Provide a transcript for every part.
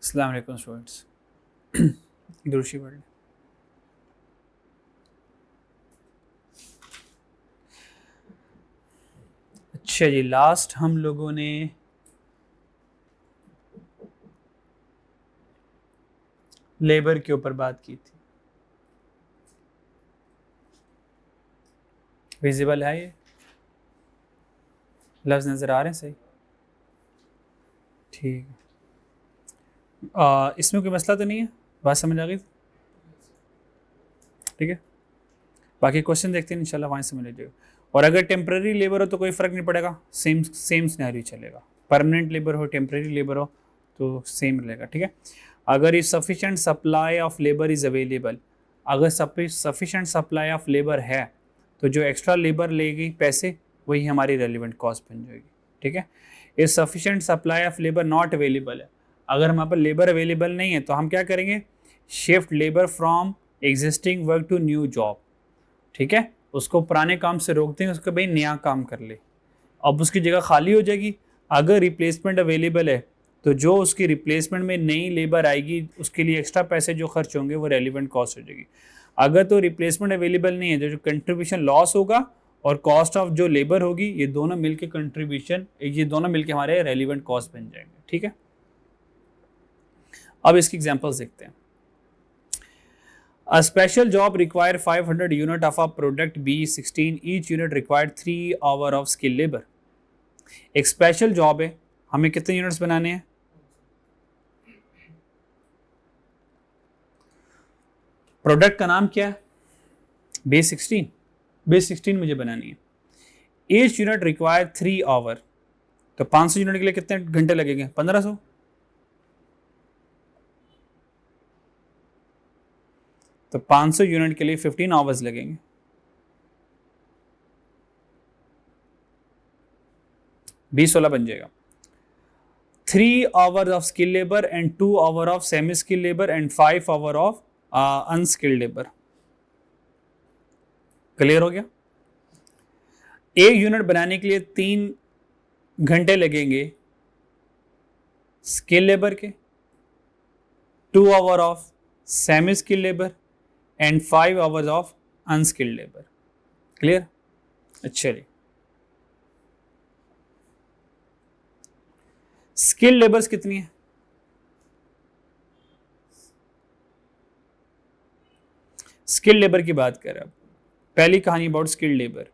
अस्सलाम वालेकुम स्टूडेंट्स। दुरुशी पढ़ लें। अच्छा जी, लास्ट हम लोगों ने लेबर के ऊपर बात की थी। विजिबल है ये लफ्ज़ नज़र आ रहे हैं? सही, ठीक है। इसमें कोई मसला तो नहीं है? बात समझ आ गई? ठीक है, बाकी क्वेश्चन देखते हैं इंशाल्लाह, वहाँ समझ लीजिएगा। और अगर टेम्प्रेरी लेबर हो तो कोई फ़र्क नहीं पड़ेगा, सेम सेम सिनेरियो चलेगा। परमानेंट लेबर हो, टेम्प्रेरी लेबर हो तो सेम रहेगा। ठीक है, अगर if sufficient supply of labour is available, अगर सफिशेंट सप्लाई ऑफ लेबर है तो जो एक्स्ट्रा लेबर लेगी पैसे, वही हमारी रेलिवेंट कॉस्ट बन जाएगी। ठीक है, if sufficient supply of labour not available है, अगर हमारे पास लेबर अवेलेबल नहीं है तो हम क्या करेंगे? Shift labour from existing work to new job. ठीक है, उसको पुराने काम से रोक देंगे, उसको भाई नया काम कर ले, अब उसकी जगह खाली हो जाएगी। अगर रिप्लेसमेंट अवेलेबल है तो जो उसकी रिप्लेसमेंट में नई लेबर आएगी उसके लिए एक्स्ट्रा पैसे जो खर्च होंगे वो रेलिवेंट कॉस्ट हो जाएगी। अगर तो रिप्लेसमेंट अवेलेबल नहीं है, जो कंट्रीब्यूशन लॉस होगा और कॉस्ट ऑफ जो लेबर होगी, ये दोनों मिलके कंट्रीब्यूशन, ये दोनों मिलके हमारे रेलिवेंट कॉस्ट बन जाएंगे। ठीक है, अब इसकी एग्जांपल्स देखते हैं। A special job require 500 unit of a product B16. Each unit required 3 hour of skill labor. एक स्पेशल जॉब है, हमें कितने यूनिट्स बनाने हैं? प्रोडक्ट का नाम क्या है? B16। B16 मुझे बनानी है। ईच यूनिट रिक्वायर 3 आवर, तो 500 यूनिट के लिए कितने घंटे लगेंगे? 1500। तो 500 यूनिट के लिए 15 आवर्स लगेंगे। B16 बन जाएगा। 3 hour of skill labour and 2 hour of semi skill labour and 5 hour of unskilled labour. Clear हो गया? एक यूनिट बनाने के लिए 3 घंटे लगेंगे स्किल लेबर के, 2 hour of semi skill labour and 5 hours of unskilled labour. Clear? अच्छा जी, स्किल लेबर्स कितनी है? स्किल लेबर की बात कर रहे हैं। पहली कहानी about skilled labour.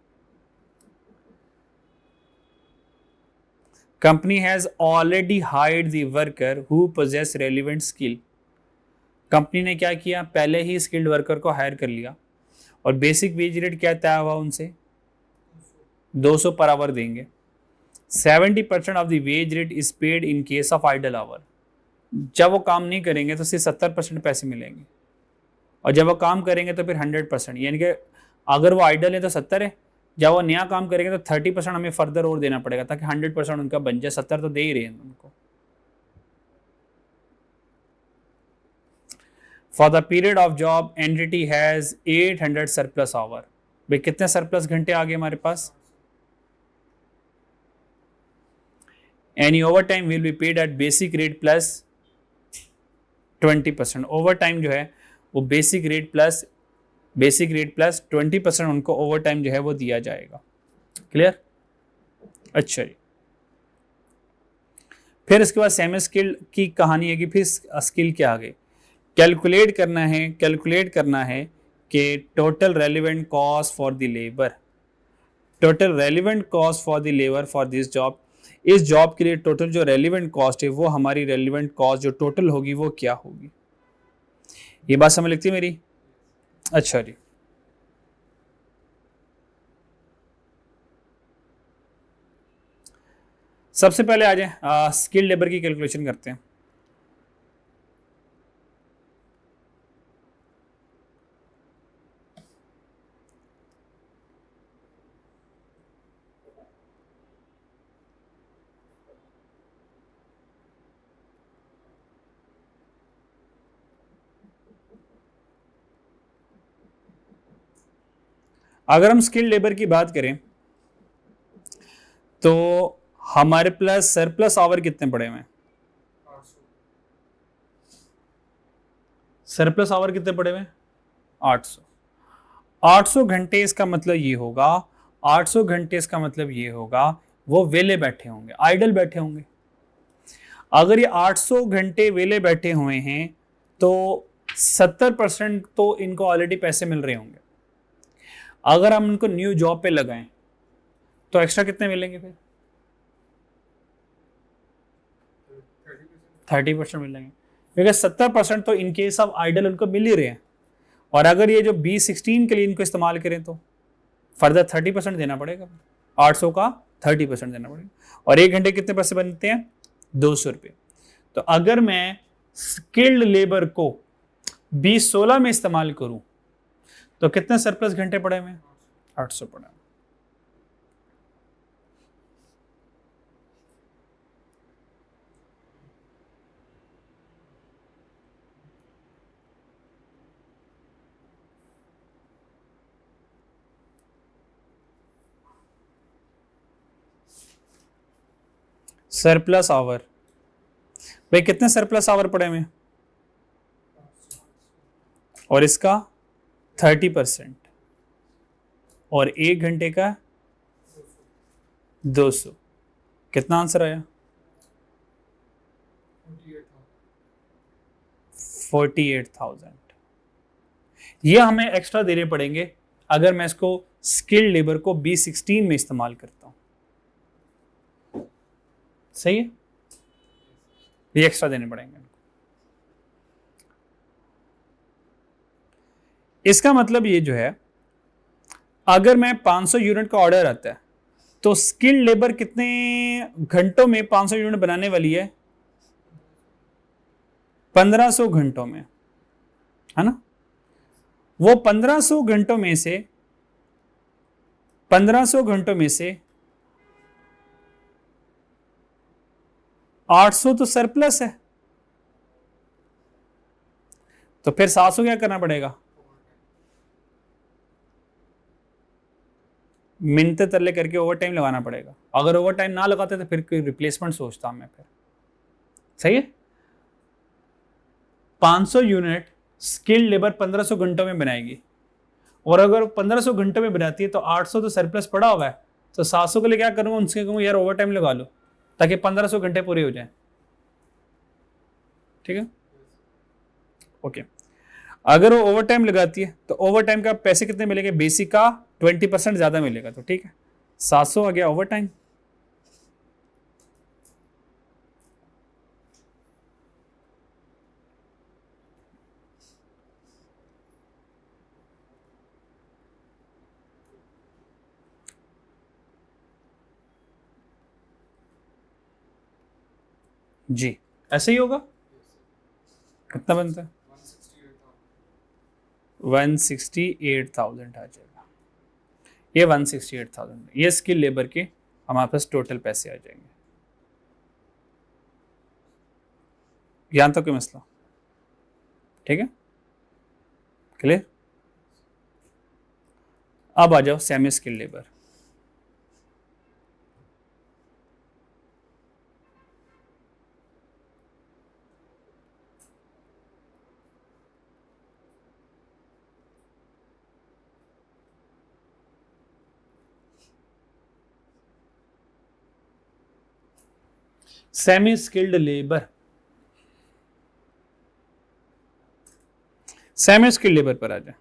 Company has already hired the worker who possesses relevant skill. Company ने क्या किया? पहले ही स्किल्ड वर्कर को हायर कर लिया और बेसिक वेज रेट क्या तय हुआ उनसे? 200 पर आवर देंगे। 70% of the wage rate is paid in case of idle hour. जब वो काम नहीं करेंगे तो सिर्फ 70% पैसे मिलेंगे, और जब वो काम करेंगे तो फिर 100%, यानी कि अगर वो आइडल है तो 70 है, जब वो नया काम करेंगे तो 30% हमें फर्दर और देना पड़ेगा ताकि 100% उनका बन जाए। 70 तो दे ही रहे हैं उनको। For the period of job entity has 800 surplus hour. भाई कितने सरप्लस घंटे आ गए हमारे पास? Any overtime will be paid at basic rate plus 20%। Overtime जो है वो बेसिक रेट प्लस 20% उनको ओवर टाइम जो है वो दिया जाएगा। क्लियर? अच्छा जी, फिर इसके बाद सेमी स्किल की कहानी है कि फिर स्किल क्या आ गई? कैलकुलेट करना है कि total relevant cost for the labour, total relevant cost for the labour for this job. इस जॉब के लिए टोटल जो रेलिवेंट कॉस्ट है वो हमारी रेलिवेंट कॉस्ट जो टोटल होगी वो क्या होगी? ये बात समझ लगती है मेरी? अच्छा जी, सबसे पहले आ जाए स्किल लेबर की कैलकुलेशन करते हैं। अगर हम स्किल लेबर की बात करें तो हमारे प्लस सरप्लस आवर कितने पड़े हुए हैं? सरप्लस आवर कितने पड़े हुए? 800। 800 घंटे इसका मतलब ये होगा, 800 घंटे इसका मतलब ये होगा वो वेले बैठे होंगे, आइडल बैठे होंगे। अगर ये 800 घंटे वेले बैठे हुए हैं तो 70% तो इनको ऑलरेडी पैसे मिल रहे होंगे। अगर हम इनको न्यू जॉब पे लगाएं तो एक्स्ट्रा कितने मिलेंगे फिर? 30% मिलेंगे, क्योंकि 70% तो इनकेस ऑफ आइडल उनको मिल ही रहे हैं। और अगर ये जो B16 के लिए इनको इस्तेमाल करें तो फर्दर 30% देना पड़ेगा, 800 का 30% देना पड़ेगा। और 1 घंटे कितने पैसे बनते हैं? 200 रुपये। तो अगर मैं स्किल्ड लेबर को B16 में इस्तेमाल करूं तो कितने सरप्लस घंटे पड़े हुए? 800 पड़े। सरप्लस आवर भाई कितने सरप्लस आवर पड़े हुए? और इसका 30% और 1 घंटे का 200। कितना आंसर आया? 48,000। ये हमें एक्स्ट्रा देने पड़ेंगे अगर मैं इसको स्किल्ड लेबर को B16 में इस्तेमाल करता हूं। सही है, ये एक्स्ट्रा देने पड़ेंगे। इसका मतलब ये जो है, अगर मैं 500 यूनिट का ऑर्डर आता है तो स्किल्ड लेबर कितने घंटों में 500 यूनिट बनाने वाली है? 1500 घंटों में, है ना। वो 1500 घंटों में से 800 तो सरप्लस है, तो फिर 700 क्या करना पड़ेगा? मिनते तरले करके ओवर टाइम लगाना पड़ेगा। अगर ओवर टाइम ना लगाते तो फिर कोई रिप्लेसमेंट सोचता मैं फिर। सही है, 500 यूनिट स्किल्ड लेबर 1500 घंटों में बनाएगी, और अगर 1500 घंटों में बनाती है तो 800 तो सरप्लस पड़ा हुआ है, तो 700 के लिए क्या करूंगा? उनसे कहूंगा यार ओवर टाइम लगा लो ताकि 1500 घंटे पूरे हो जाए। ठीक है, ओके। अगर वो ओवर टाइम लगाती है तो ओवर टाइम का पैसे कितने मिलेंगे? बेसिक का 20% ज्यादा मिलेगा, तो ठीक है 700 आ गया ओवर टाइम। जी ऐसे ही होगा। कितना बनता है? 168,000 आ जाएगा। ये 168,000, ये स्किल लेबर के हमारे पास टोटल पैसे आ जाएंगे। यहां तक कोई मसला? ठीक है, क्लियर। अब आ जाओ semi skill labour. Semi skilled labour, semi skilled labour पर आ जाए।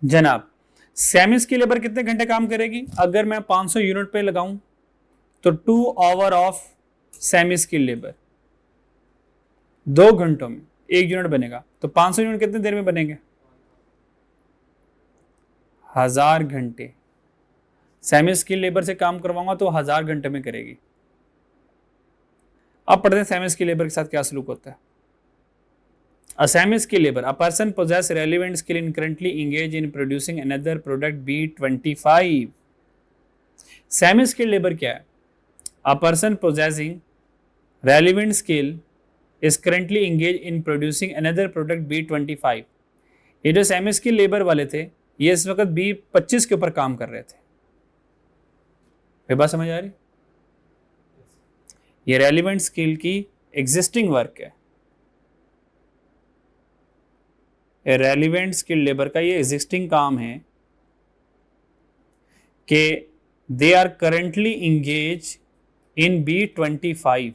जनाब सेमी स्किल लेबर कितने घंटे काम करेगी? अगर मैं 500 यूनिट पे लगाऊं तो 2 hour of semi skill labour, 2 घंटों में 1 यूनिट बनेगा, तो 500 यूनिट कितने देर में बनेंगे? 1000 घंटे। सेमी स्किल लेबर से काम करवाऊंगा तो 1000 घंटे में करेगी। अब पढ़ते हैं सेमी स्किल लेबर के साथ क्या सलूक होता है। A semi skill labor, a person possess relevant skill in currently engaged in producing another product B25। Semi skill labour क्या है? A person possessing relevant skill is currently engaged in producing another product B25। ये जो semi skill labour वाले थे ये इस वक्त B25 के ऊपर काम कर रहे थे। ये बात समझ आ रही? ये रेलिवेंट स्किल की एग्जिस्टिंग वर्क है, रेलिवेंट स्किल लेबर का ये एग्जिस्टिंग काम है कि they are currently engage in B25,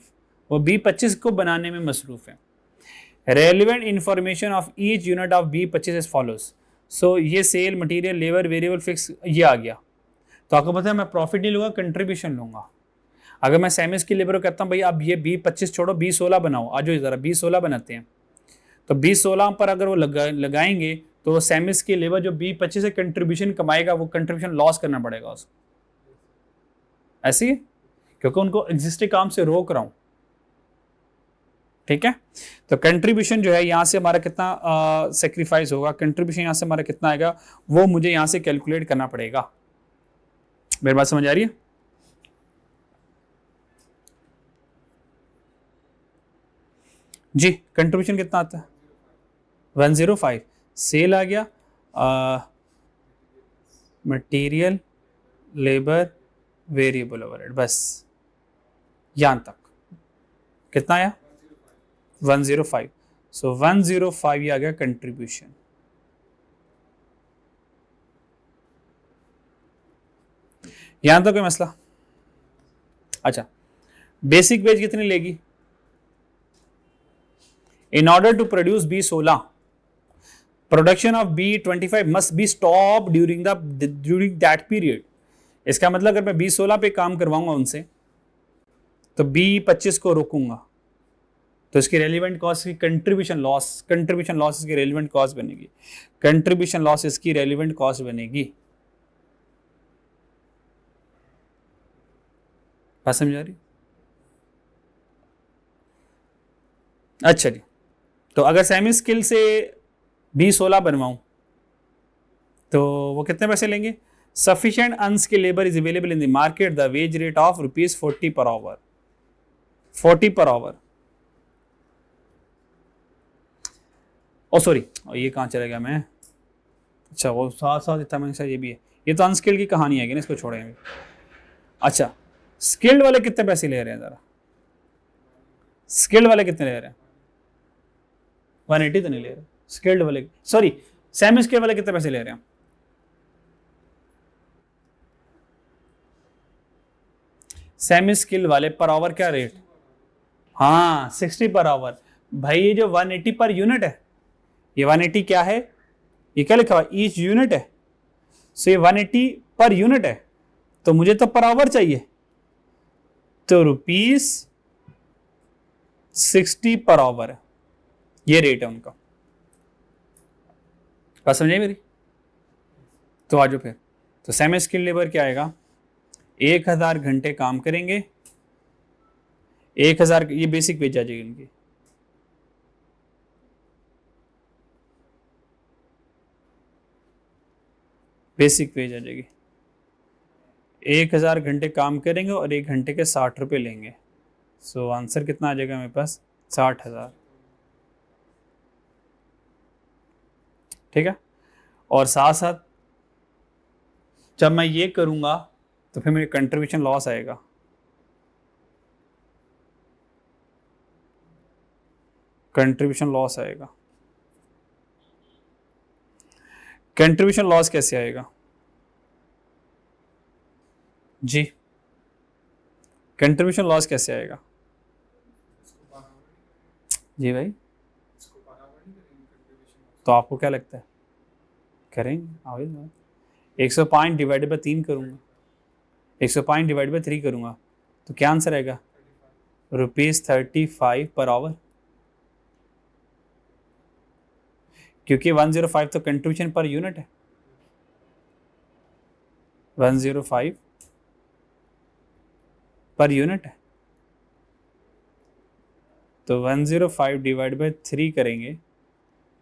वो B25 को बनाने में मसरूफ है। Relevant information of each unit of B25 as follows. So ये sale, material, labour, variable, fix ये आ गया। तो आपको पता है मैं प्रॉफिट नहीं लूंगा, कंट्रीब्यूशन लूंगा। अगर मैं सेमी स्किल लेबर को कहता हूँ भाई अब ये B25 छोड़ो, B16 बनाओ, आज जरा B16 बनाते हैं, तो B16 पर अगर वो लगाएंगे तो वो सेमी स्किल लेबर जो B25 से कंट्रीब्यूशन कमाएगा वो कंट्रीब्यूशन लॉस करना पड़ेगा उसको, ऐसी है, क्योंकि उनको एग्जिस्टिंग काम से रोक रहा हूं। ठीक है, तो कंट्रीब्यूशन जो है यहां से हमारा कितना सेक्रीफाइस होगा, कंट्रीब्यूशन यहां से हमारा कितना आएगा वो मुझे यहां से कैलकुलेट करना पड़ेगा। मेरी बात समझ आ रही है? जी, कंट्रीब्यूशन कितना आता है? 105। सेल आ गया, मटेरियल, लेबर, वेरिएबल ओवरहेड, बस यहां तक कितना आया? 105। सो 105 ये आ गया कंट्रीब्यूशन। यहां तक कोई मसला? अच्छा, बेसिक वेज कितनी लेगी? In order to produce B16, production of B25 must be stop during that period. इसका मतलब अगर मैं B16 पे काम करवाऊंगा उनसे तो B25 को रोकूंगा, तो इसकी रेलिवेंट कॉस्ट की कंट्रीब्यूशन लॉस इसकी रेलिवेंट कॉस्ट बनेगी, कंट्रीब्यूशन लॉस इसकी रेलिवेंट कॉस्ट बनेगी। बात समझ आ रही? अच्छा जी, तो अगर सेमी स्किल से B16 बनवाऊं तो वो कितने पैसे लेंगे? Sufficient unskilled labour is available in the market, the wage rate of ₹40 per hour, 40 per hour. O sorry, ये कहाँ चला गया मैं? अच्छा, वो साथ साथ इतना महंगा ये भी है, ये तो अनस्किल्ड की कहानी है ना, इसको छोड़ेंगे। अच्छा, स्किल्ड वाले कितने पैसे ले रहे हैं जरा? स्किल्ड वाले कितने ले रहे हैं? 180 तो नहीं ले रहे। स्किल्ड वाले, सॉरी, सेमी स्किल्ड वाले कितने पैसे ले रहे हैं? सेमी स्किल वाले पर आवर क्या रेट? हाँ, 60 पर आवर। भाई ये जो 180 पर यूनिट है, ये 180 क्या है? ये क्या लिखा हुआ? ईच यूनिट है। सो ये 180 पर यूनिट है, तो मुझे तो पर आवर चाहिए, तो ₹60 पर आवर है, ये रेट है उनका। बात समझे मेरी? तो आज फिर तो सेमी स्किल लेबर क्या आएगा? 1000 घंटे काम करेंगे, 1000, ये बेसिक वेज आ जाएगी उनकी, बेसिक वेज आ जाएगी। 1000 घंटे काम करेंगे और 1 घंटे के 60 रुपये लेंगे। सो आंसर कितना आ जाएगा मेरे पास? 60,000। ठीक है, और साथ साथ जब मैं ये करूंगा तो फिर मेरे कंट्रीब्यूशन लॉस आएगा, कंट्रीब्यूशन लॉस आएगा। कंट्रीब्यूशन लॉस कैसे आएगा जी? कंट्रीब्यूशन लॉस कैसे आएगा जी भाई? तो आपको क्या लगता है करेंगे? आओ, 105 डिवाइडेड बाई 3 करूंगा, 105 डिवाइड बाई 3 करूंगा, तो क्या आंसर आएगा? ₹35 पर आवर, क्योंकि 105 तो कंट्रीब्यूशन पर यूनिट है, 105 पर यूनिट है, तो 105 डिवाइड बाई 3 करेंगे,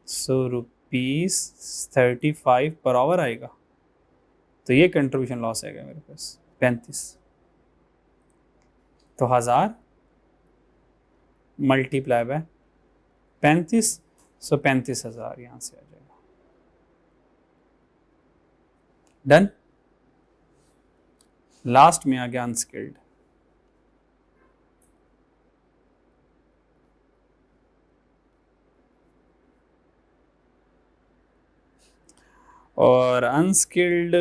सो ₹35 पर आवर आएगा, तो ये कंट्रीब्यूशन लॉस आएगा मेरे पास 35। तो 1000 मल्टीप्लाई बाय 35, सो 35,000 यहां से आ जाएगा। डन। लास्ट में आ गया अनस्किल्ड। और अनस्किल्ड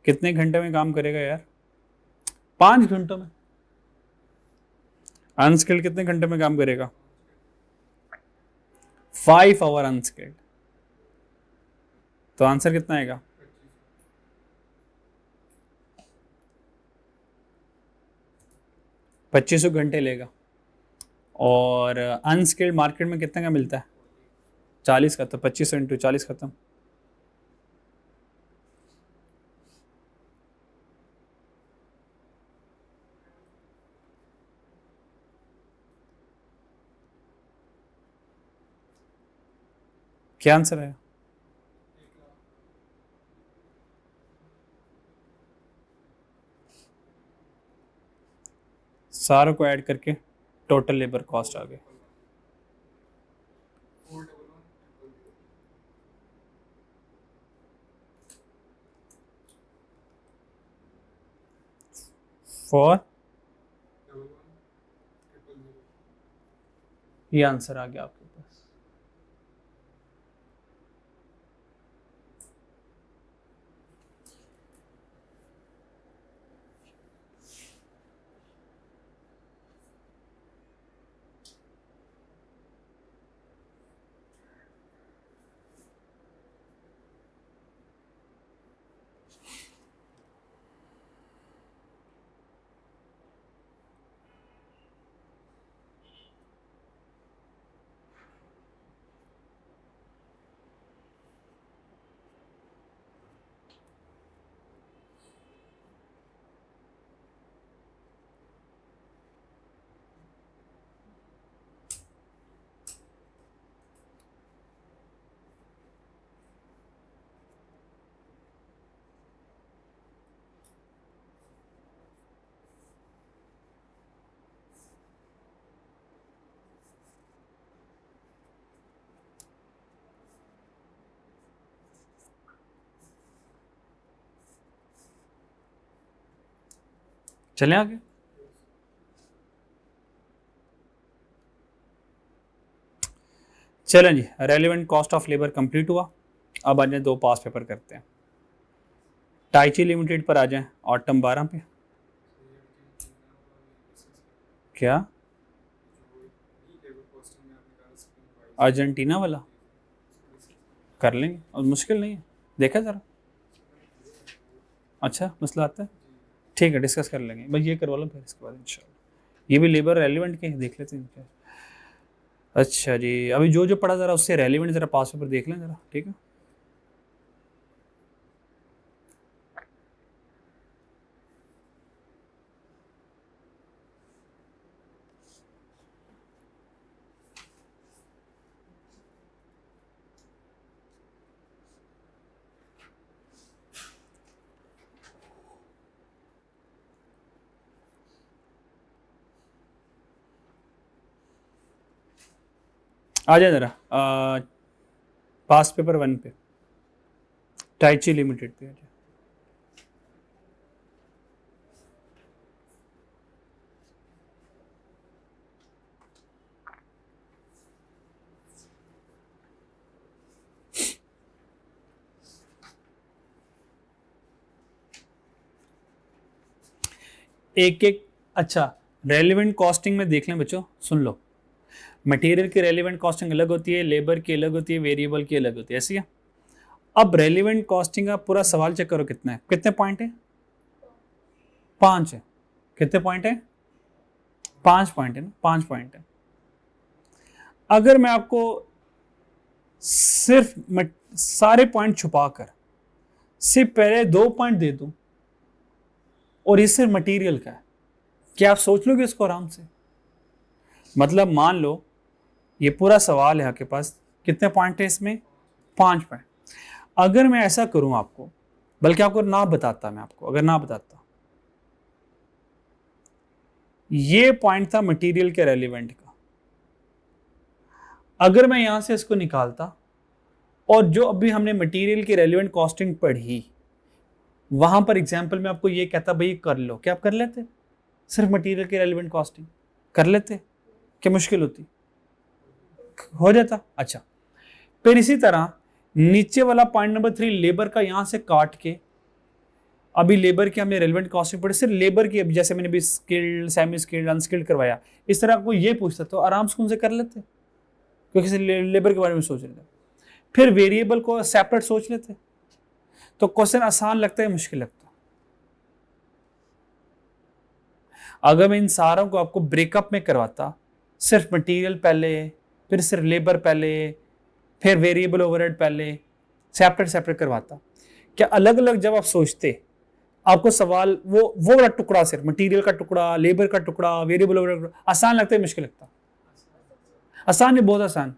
कितने घंटे में काम करेगा यार? 5 घंटों में। अनस्किल्ड कितने घंटे में काम करेगा? 5 आवर अनस्किल्ड। तो आंसर कितना आएगा? 2500 घंटे लेगा। और अनस्किल्ड मार्केट में कितने का मिलता है? 40 का। तो 2500 × 40 खत्म। क्या आंसर है? सारों को ऐड करके टोटल लेबर कॉस्ट आ गई। फॉर ये आंसर आ गया आपके पास। चलें आगे। चलें जी, relevant cost of labour complete हुआ। अब आज 2 पास पेपर करते हैं। टाइची लिमिटेड पर आ जाएं, ऑटम 12 पे। क्या? अर्जेंटीना वाला कर लेंगे और मुश्किल नहीं है, देखा ज़रा। अच्छा मसला आता है, ठीक है डिस्कस कर लेंगे। बस ये करवा लो फिर इसके बाद इंशाल्लाह। ये भी लेबर रेलिवेंट के देख लेते हैं। अच्छा जी, अभी जो जो पढ़ा ज़रा उससे रेलिवेंट ज़रा पास पेपर देख लें ज़रा, ठीक है। आ जाए ज़रा पास पेपर 1 पे, टाइची लिमिटेड पे आ जाए। एक एक अच्छा, रेलिवेंट कॉस्टिंग में देख लें बच्चों, सुन लो। मटेरियल की रेलिवेंट कॉस्टिंग अलग होती है, लेबर की अलग होती है, वेरिएबल की अलग होती है, ऐसी है। अब रेलिवेंट कॉस्टिंग का पूरा सवाल चेक करो कितना है, कितने पॉइंट है? 5 है। कितने पॉइंट है? 5 पॉइंट है ना, 5 पॉइंट है। अगर मैं आपको सिर्फ सारे पॉइंट छुपाकर सिर्फ पहले 2 पॉइंट दे दूं और ये सिर्फ मटेरियल का है, क्या आप सोच लोगे इसको आराम से? मतलब मान लो ये पूरा सवाल है आपके पास, कितने पॉइंट है इसमें? 5 पॉइंट। अगर मैं ऐसा करूं आपको, बल्कि आपको ना बताता, मैं आपको अगर ना बताता, ये पॉइंट था मटेरियल के रेलिवेंट का, अगर मैं यहां से इसको निकालता और जो अभी हमने मटेरियल की रेलिवेंट कॉस्टिंग पढ़ी वहां पर एग्जाम्पल में आपको ये कहता भाई कर लो, क्या आप कर लेते? सिर्फ मटेरियल की रेलिवेंट कॉस्टिंग कर लेते? क्या मुश्किल होती? हो जाता। अच्छा, फिर इसी तरह नीचे वाला पॉइंट नंबर 3 लेबर का यहां से काट के, अभी लेबर की हमने रेलेवेंट कॉस्टिंग पढ़ी, सिर्फ लेबर की, अभी जैसे मैंने भी स्किल्ड, सेमी स्किल्ड, अनस्किल्ड करवाया, इस तरह को ये पूछता तो आराम से उनसे कर लेते, क्योंकि लेबर के बारे में सोच रहे थे। फिर वेरिएबल को सेपरेट सोच लेते, तो क्वेश्चन आसान लगता है मुश्किल लगता। अगर मैं इन सारों को आपको ब्रेकअप में करवाता, सिर्फ मटेरियल पहले, फिर सिर्फ लेबर पहले, फिर वेरिएबल ओवरहेड पहले, सेपरेट सेपरेट करवाता, क्या अलग अलग जब आप सोचते आपको सवाल वो वाला टुकड़ा, सिर्फ मटेरियल का टुकड़ा, लेबर का टुकड़ा, वेरिएबल ओवरहेड, आसान लगता है मुश्किल लगता? आसान है, बहुत आसान,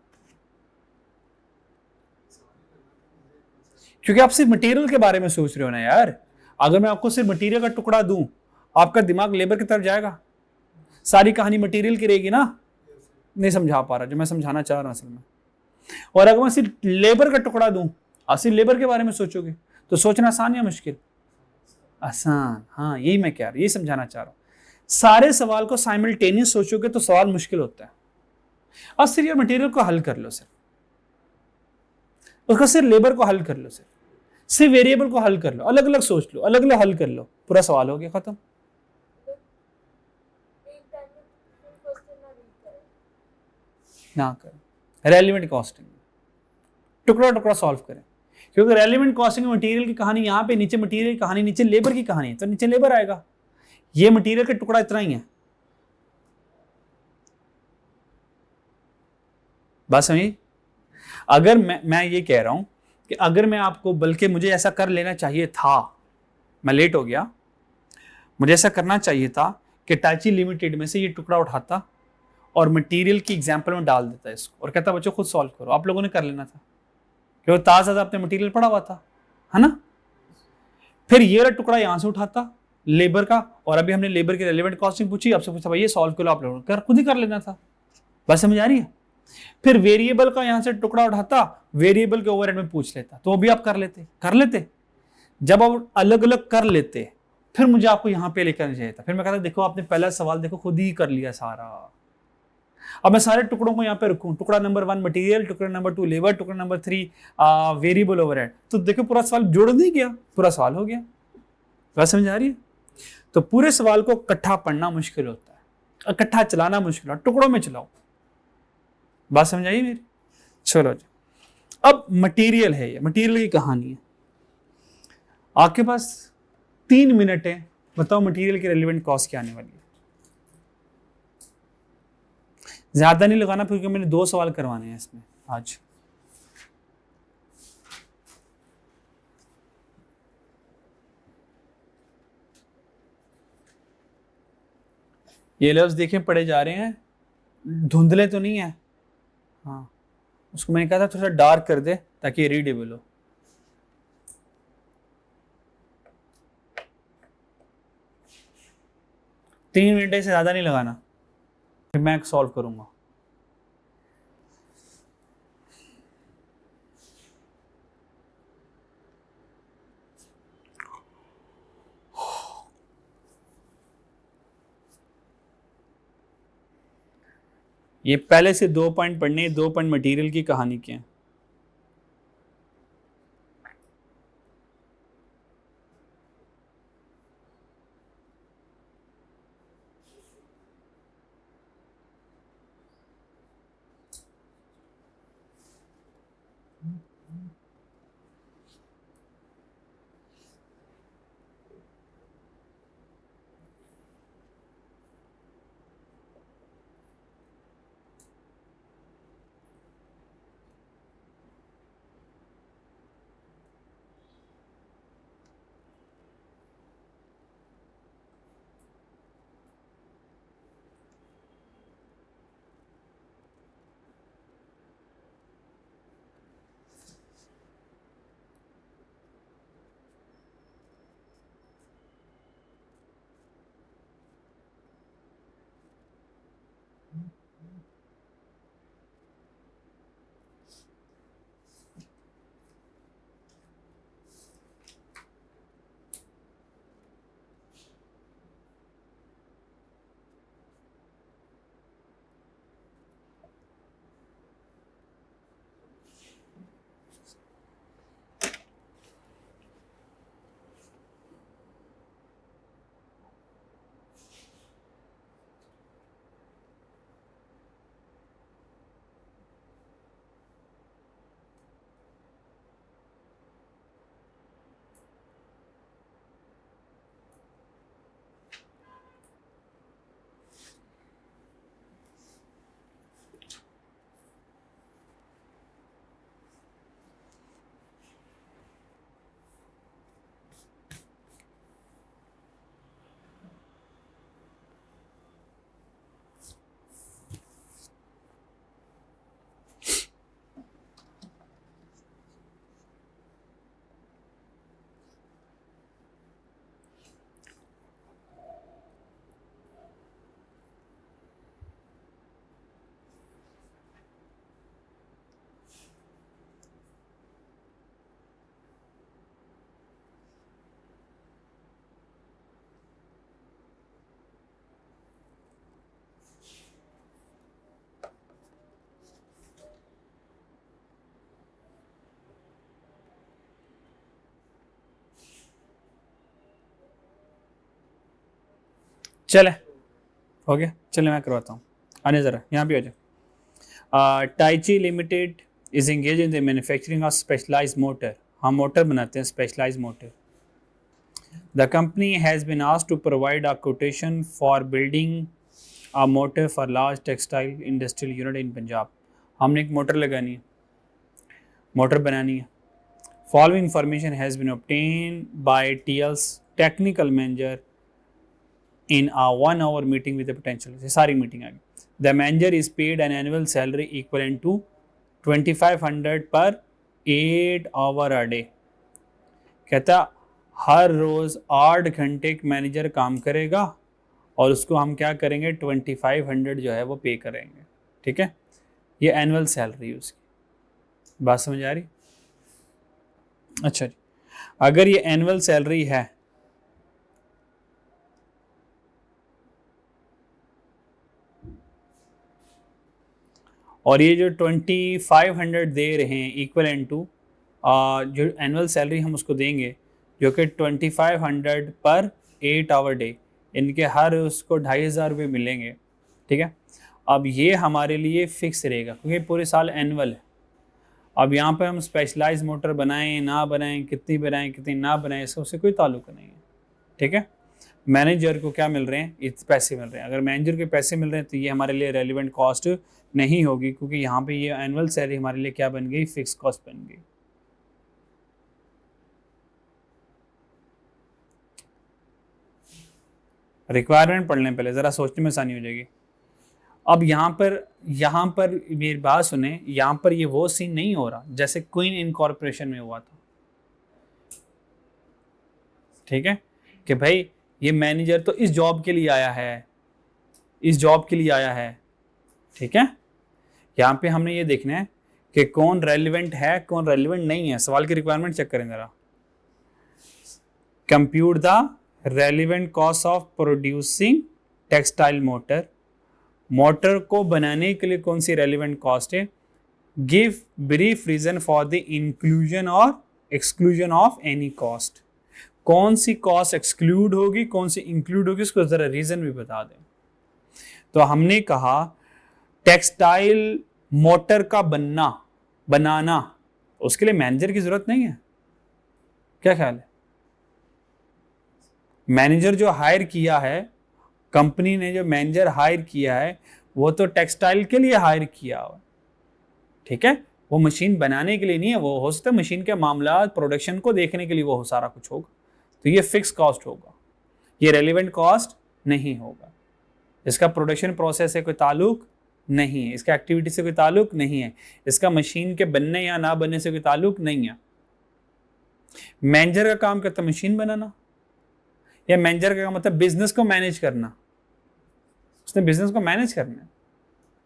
क्योंकि आप सिर्फ मटेरियल के बारे में सोच रहे हो ना यार। अगर मैं आपको सिर्फ मटेरियल का टुकड़ा दूं, आपका दिमाग लेबर की तरफ जाएगा, सारी कहानी मटेरियल की रहेगी ना। नहीं समझा पा रहा जो मैं समझाना चाह रहा हूं असल में। और अगर मैं सिर्फ लेबर का टुकड़ा दूं, आप सिर्फ लेबर के बारे में सोचोगे, तो सोचना आसान या मुश्किल? आसान, हाँ यही मैं कह रहा हूं, यही समझाना चाह रहा हूं। सारे सवाल को साइमल्टेनियस सोचोगे तो सवाल मुश्किल होता है। और सिर्फ ये मटेरियल को हल कर लो, सिर्फ उसका सिर्फ लेबर को हल कर लो, सिर्फ वेरिएबल को हल कर लो, अलग अलग सोच लो, अलग अलग हल कर लो, पूरा सवाल हो गया खत्म। ना करें रेलिवेंट कॉस्टिंग, टुकड़ा टुकड़ा सॉल्व करें, क्योंकि रेलिवेंट कॉस्टिंग में मटेरियल की कहानी यहाँ पे, नीचे मटेरियल की कहानी, नीचे लेबर की कहानी है, तो नीचे लेबर आएगा, ये मटेरियल का टुकड़ा इतना ही है। बात समझी? अगर मैं ये कह रहा हूं कि अगर मैं आपको, बल्कि मुझे ऐसा कर लेना चाहिए था, मैं लेट हो गया, मुझे ऐसा करना चाहिए था कि टाइची लिमिटेड में से ये टुकड़ा उठाता और मटेरियल की एग्जांपल में डाल देता है इसको, और कहता बच्चों खुद सॉल्व करो, आप लोगों ने कर लेना था, क्योंकि ताज़ा आपने मटेरियल पढ़ा हुआ था, है ना। फिर ये वाला टुकड़ा यहां से उठाता लेबर का, और अभी हमने लेबर की रेलेवेंट कॉस्टिंग पूछी, आपसे पूछा भाई ये सॉल्व करो, आप लोगों ने खुद ही कर लेना था। बस समझ आ रही है? फिर वेरिएबल का यहां से टुकड़ा उठाता, वेरिएबल के ओवरहेड में पूछ लेता, तो वो भी आप कर लेते। जब आप अलग अलग कर लेते, फिर मुझे आपको यहां पे लेकर चाहिए था, फिर मैं कहता देखो आपने पहला सवाल देखो खुद ही कर लिया सारा। अब मैं सारे टुकड़ों को यहाँ पे रखूं, टुकड़ा नंबर 1 मटेरियल, टुकड़ा नंबर 2 लेबर, टुकड़ा नंबर 3 वेरिएबल ओवरहेड, तो देखो पूरा सवाल जोड़ नहीं गया, पूरा सवाल हो गया। बात समझ आ रही है? तो पूरे सवाल को इकट्ठा पढ़ना मुश्किल होता है, इकट्ठा चलाना मुश्किल है, टुकड़ों में चलाओ। बात समझ आई मेरी? चलो जी, अब मटेरियल है, ये मटेरियल की कहानी है। आपके पास 3 मिनट है, बताओ मटेरियल की रेलिवेंट कॉस्ट क्या आने वाली है। ज्यादा नहीं लगाना, क्योंकि मैंने 2 सवाल करवाने हैं इसमें आज। ये लफ्ज देखें पढ़े जा रहे हैं, धुंधले तो नहीं है। हाँ, उसको मैंने कहा था थोड़ा डार्क कर दे ताकि ये रीडेबल हो। तीन मिनट से ज्यादा नहीं लगाना, फिर मैं सॉल्व करूंगा। ये पहले से 2 पॉइंट पढ़ने, 2 पॉइंट मटेरियल की कहानी के हैं। चले हो गया, चले मैं करवाता हूँ। आने ज़रा यहाँ पे आ जाओ। Taichi limited is engage in the manufacturing of specialised motor. हम मोटर बनाते हैं, specialised motor. The company has been asked to provide a quotation for building a motor for large textile industrial unit in Punjab. हमने एक motor लगानी है, motor बनानी है। Following information has been obtained by TL's technical manager in a 1 hour meeting with the potential। ये सारी meeting आ गई। The manager is paid an annual salary equivalent to 2500 per 8 hour a day। कहता हर रोज 8 घंटे manager काम करेगा और उसको हम क्या करेंगे, 2500 जो है वो पे करेंगे। ठीक है, ये एनुअल सैलरी है उसकी। बात समझ आ रही? अच्छा जी, अगर ये एनुअल सैलरी है और ये जो 2500 दे रहे हैं इक्वलेंट टू जो एनुअल सैलरी हम उसको देंगे जो कि 2500 पर 8 आवर डे, इनके हर उसको 2500 रुपये मिलेंगे। ठीक है, अब ये हमारे लिए फिक्स रहेगा क्योंकि पूरे साल एनुअल है। अब यहाँ पे हम स्पेशलाइज मोटर बनाएं ना बनाएं, कितनी बनाएं कितनी ना बनाएं, इसका उससे कोई ताल्लुक नहीं है। ठीक है, मैनेजर को क्या मिल रहे हैं, इतने पैसे मिल रहे हैं। अगर मैनेजर के पैसे मिल रहे हैं तो ये हमारे लिए रेलिवेंट कॉस्ट नहीं होगी क्योंकि यहाँ पे ये एनुअल सैलरी हमारे लिए क्या बन गई, फिक्स कॉस्ट बन गई। रिक्वायरमेंट पढ़ने पहले ज़रा सोचने में आसानी हो जाएगी। अब यहाँ पर मेरी बात सुने, यहाँ पर ये वो सीन नहीं हो रहा जैसे क्वीन इनकॉर्पोरेशन में हुआ था। ठीक है, कि भाई ये मैनेजर तो इस जॉब के लिए आया है, इस जॉब के लिए आया है। ठीक है, यहाँ पे हमने ये देखना है कि कौन रेलिवेंट है कौन रेलिवेंट नहीं है। सवाल की रिक्वायरमेंट चेक करें जरा। Compute the relevant cost of producing textile motor. Motor को बनाने के लिए कौन सी रेलिवेंट कॉस्ट है। Give brief reason for the inclusion और एक्सक्लूजन ऑफ एनी कॉस्ट। कौन सी कॉस्ट एक्सक्लूड होगी कौन सी इंक्लूड होगी, उसको जरा रीजन भी बता दें। तो हमने कहा टेक्सटाइल मोटर का बनाना उसके लिए मैनेजर की जरूरत नहीं है। क्या ख्याल है? मैनेजर जो हायर किया है, कंपनी ने जो मैनेजर हायर किया है वो तो टेक्सटाइल के लिए हायर किया हुआ। ठीक है, वो मशीन बनाने के लिए नहीं है, वो हो सकता है मशीन के मामला प्रोडक्शन को देखने के लिए वो सारा कुछ होगा। तो ये फिक्स कॉस्ट होगा, ये रेलिवेंट कॉस्ट नहीं होगा। इसका प्रोडक्शन प्रोसेस से कोई ताल्लुक नहीं है, इसका एक्टिविटी से कोई ताल्लुक नहीं है, इसका मशीन के बनने या ना बनने से कोई ताल्लुक नहीं है। मैनेजर का काम करता है मशीन बनाना, या मैनेजर का मतलब बिजनेस को मैनेज करना, उसने बिजनेस को मैनेज करना है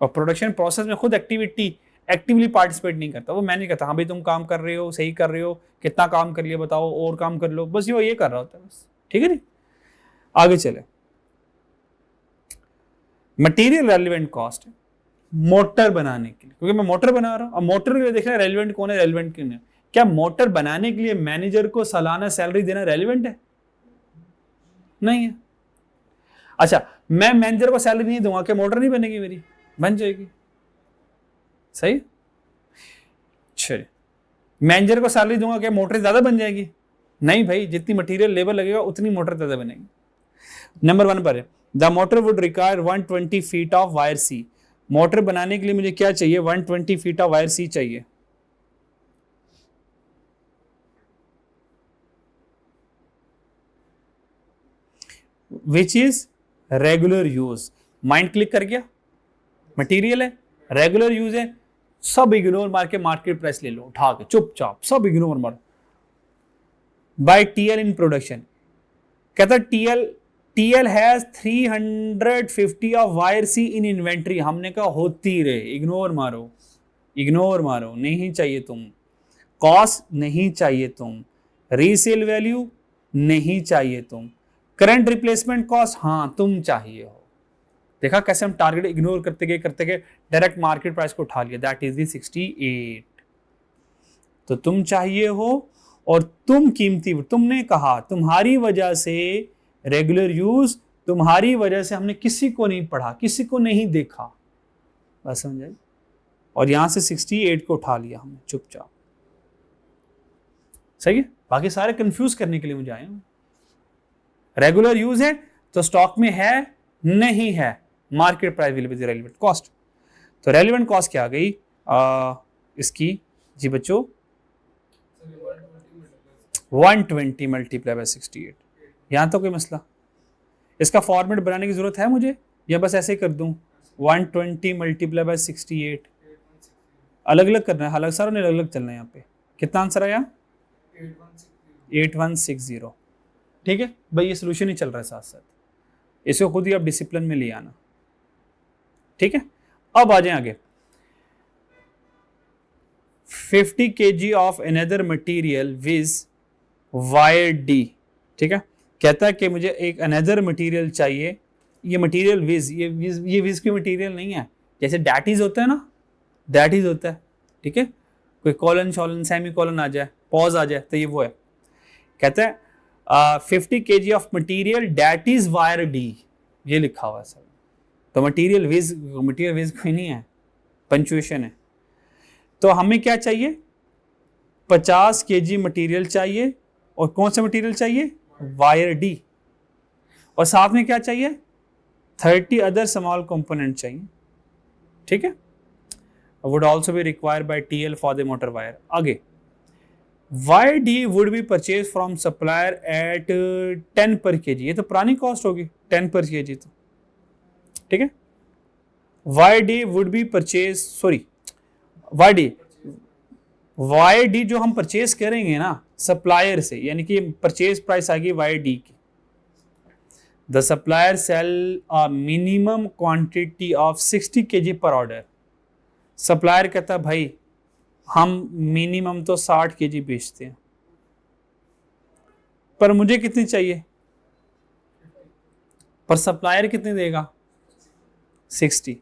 और प्रोडक्शन प्रोसेस में खुद एक्टिवली पार्टिसिपेट नहीं करता, वो मैनेज करता। हाँ भाई तुम काम कर रहे हो, सही कर रहे हो, कितना काम कर लिया बताओ, और काम कर लो, बस ये कर रहा होता है बस। ठीक है जी, आगे चले। मटेरियल रेलिवेंट कॉस्ट है मोटर बनाने के लिए, क्योंकि मैं मोटर बना रहा हूं। अब मोटर के लिए देखना है रेलिवेंट कौन है रेलिवेंट क्यों नहीं। क्या मोटर बनाने के लिए मैनेजर को सालाना सैलरी देना रेलिवेंट है? नहीं है। अच्छा, मैं मैनेजर को सैलरी नहीं दूंगा, क्या मोटर नहीं बनेगी मेरी? बन जाएगी। सही। चलिए, मैनेजर को सैलरी दूंगा, क्या मोटर ज्यादा बन जाएगी? नहीं भाई, जितनी मटेरियल लेबर लगेगा उतनी मोटर ज्यादा बनेगी। नंबर 1 पर है the motor would require 120 feet of wire C. Motor बनाने के लिए मुझे क्या चाहिए? 120 फीट ऑफ वायर सी चाहिए। Which is regular use. Mind click कर गया, मटेरियल है, रेगुलर यूज है, सब इग्नोर मार के मार्केट प्राइस ले लो उठा के चुपचाप, सब इग्नोर मार। बाय टीएल इन प्रोडक्शन, कहता TL has 350 of wire C in inventory. हमने कहा होती रहे, इग्नोर मारो, नहीं चाहिए तुम। कॉस्ट नहीं चाहिए तुम, रीसेल वैल्यू नहीं चाहिए तुम, करंट रिप्लेसमेंट कॉस्ट हाँ तुम चाहिए हो। देखा कैसे हम टारगेट इग्नोर करते गए डायरेक्ट मार्केट प्राइस को उठा लिया, दैट इज दी 68। तो तुम चाहिए हो और तुम कीमती, तुमने कहा तुम्हारी वजह से रेगुलर यूज तुम्हारी वजह से हमने किसी को नहीं पढ़ा, किसी को नहीं देखा, बस समझ। और यहां से 68 को उठा लिया हमने चुपचाप, सही है। बाकी सारे कंफ्यूज करने के लिए मुझे आए। रेगुलर यूज है तो स्टॉक में है नहीं है, market price will be the relevant cost. तो रेलेवेंट कॉस्ट क्या आ गई इसकी जी बच्चों, 120 मल्टीप्लाई बाय 68। यहां तो कोई मसला, इसका फॉर्मेट बनाने की जरूरत है मुझे या बस ऐसे ही कर दूं 120 मल्टीप्लाई बाय 68? अलग अलग करना है, हालांकि सारों ने अलग अलग चलना है। यहाँ पे कितना आंसर आया? 8160। ठीक है भाई, ये सोल्यूशन ही चल रहा है साथ साथ, इसको खुद ही आप डिसिप्लिन में ले आना। ठीक है, अब आ जाए आगे। 50 kg of another material viz wire D. ठीक है, कहता है कि मुझे एक अनदर मटीरियल चाहिए। ये मटीरियल विज, ये विज की मटीरियल नहीं है, जैसे डैटीज होता है ना, डैटीज होता है। ठीक है, कोई कॉलन शॉलन सेमी कॉलन आ जाए, पॉज आ जाए, तो ये वो है। कहता है 50 kg of material that is wire D, ये लिखा हुआ है सब। तो मटीरियल विज कोई नहीं है, पंचुएशन है। तो हमें क्या चाहिए? 50 kg मटीरियल चाहिए, और कौन सा मटीरियल चाहिए? Wire D. और साथ में क्या चाहिए? 30 अदर स्मॉल कंपोनेंट चाहिए। ठीक है, would also be required by TL for the motor wire. आगे, wire D would be purchase from supplier at 10 per kg। ये तो पुरानी कॉस्ट होगी 10 पर kg तो। ठीक है, wire D would be purchase, sorry wire D जो हम परचेज करेंगे ना सप्लायर से, यानी कि परचेज प्राइस आएगी वायर डी की। The supplier sell a minimum quantity of 60 kg per order. Supplier कहता है भाई हम मिनिमम तो 60 kg बेचते हैं, पर मुझे कितनी चाहिए? पर सप्लायर कितनी देगा? 60।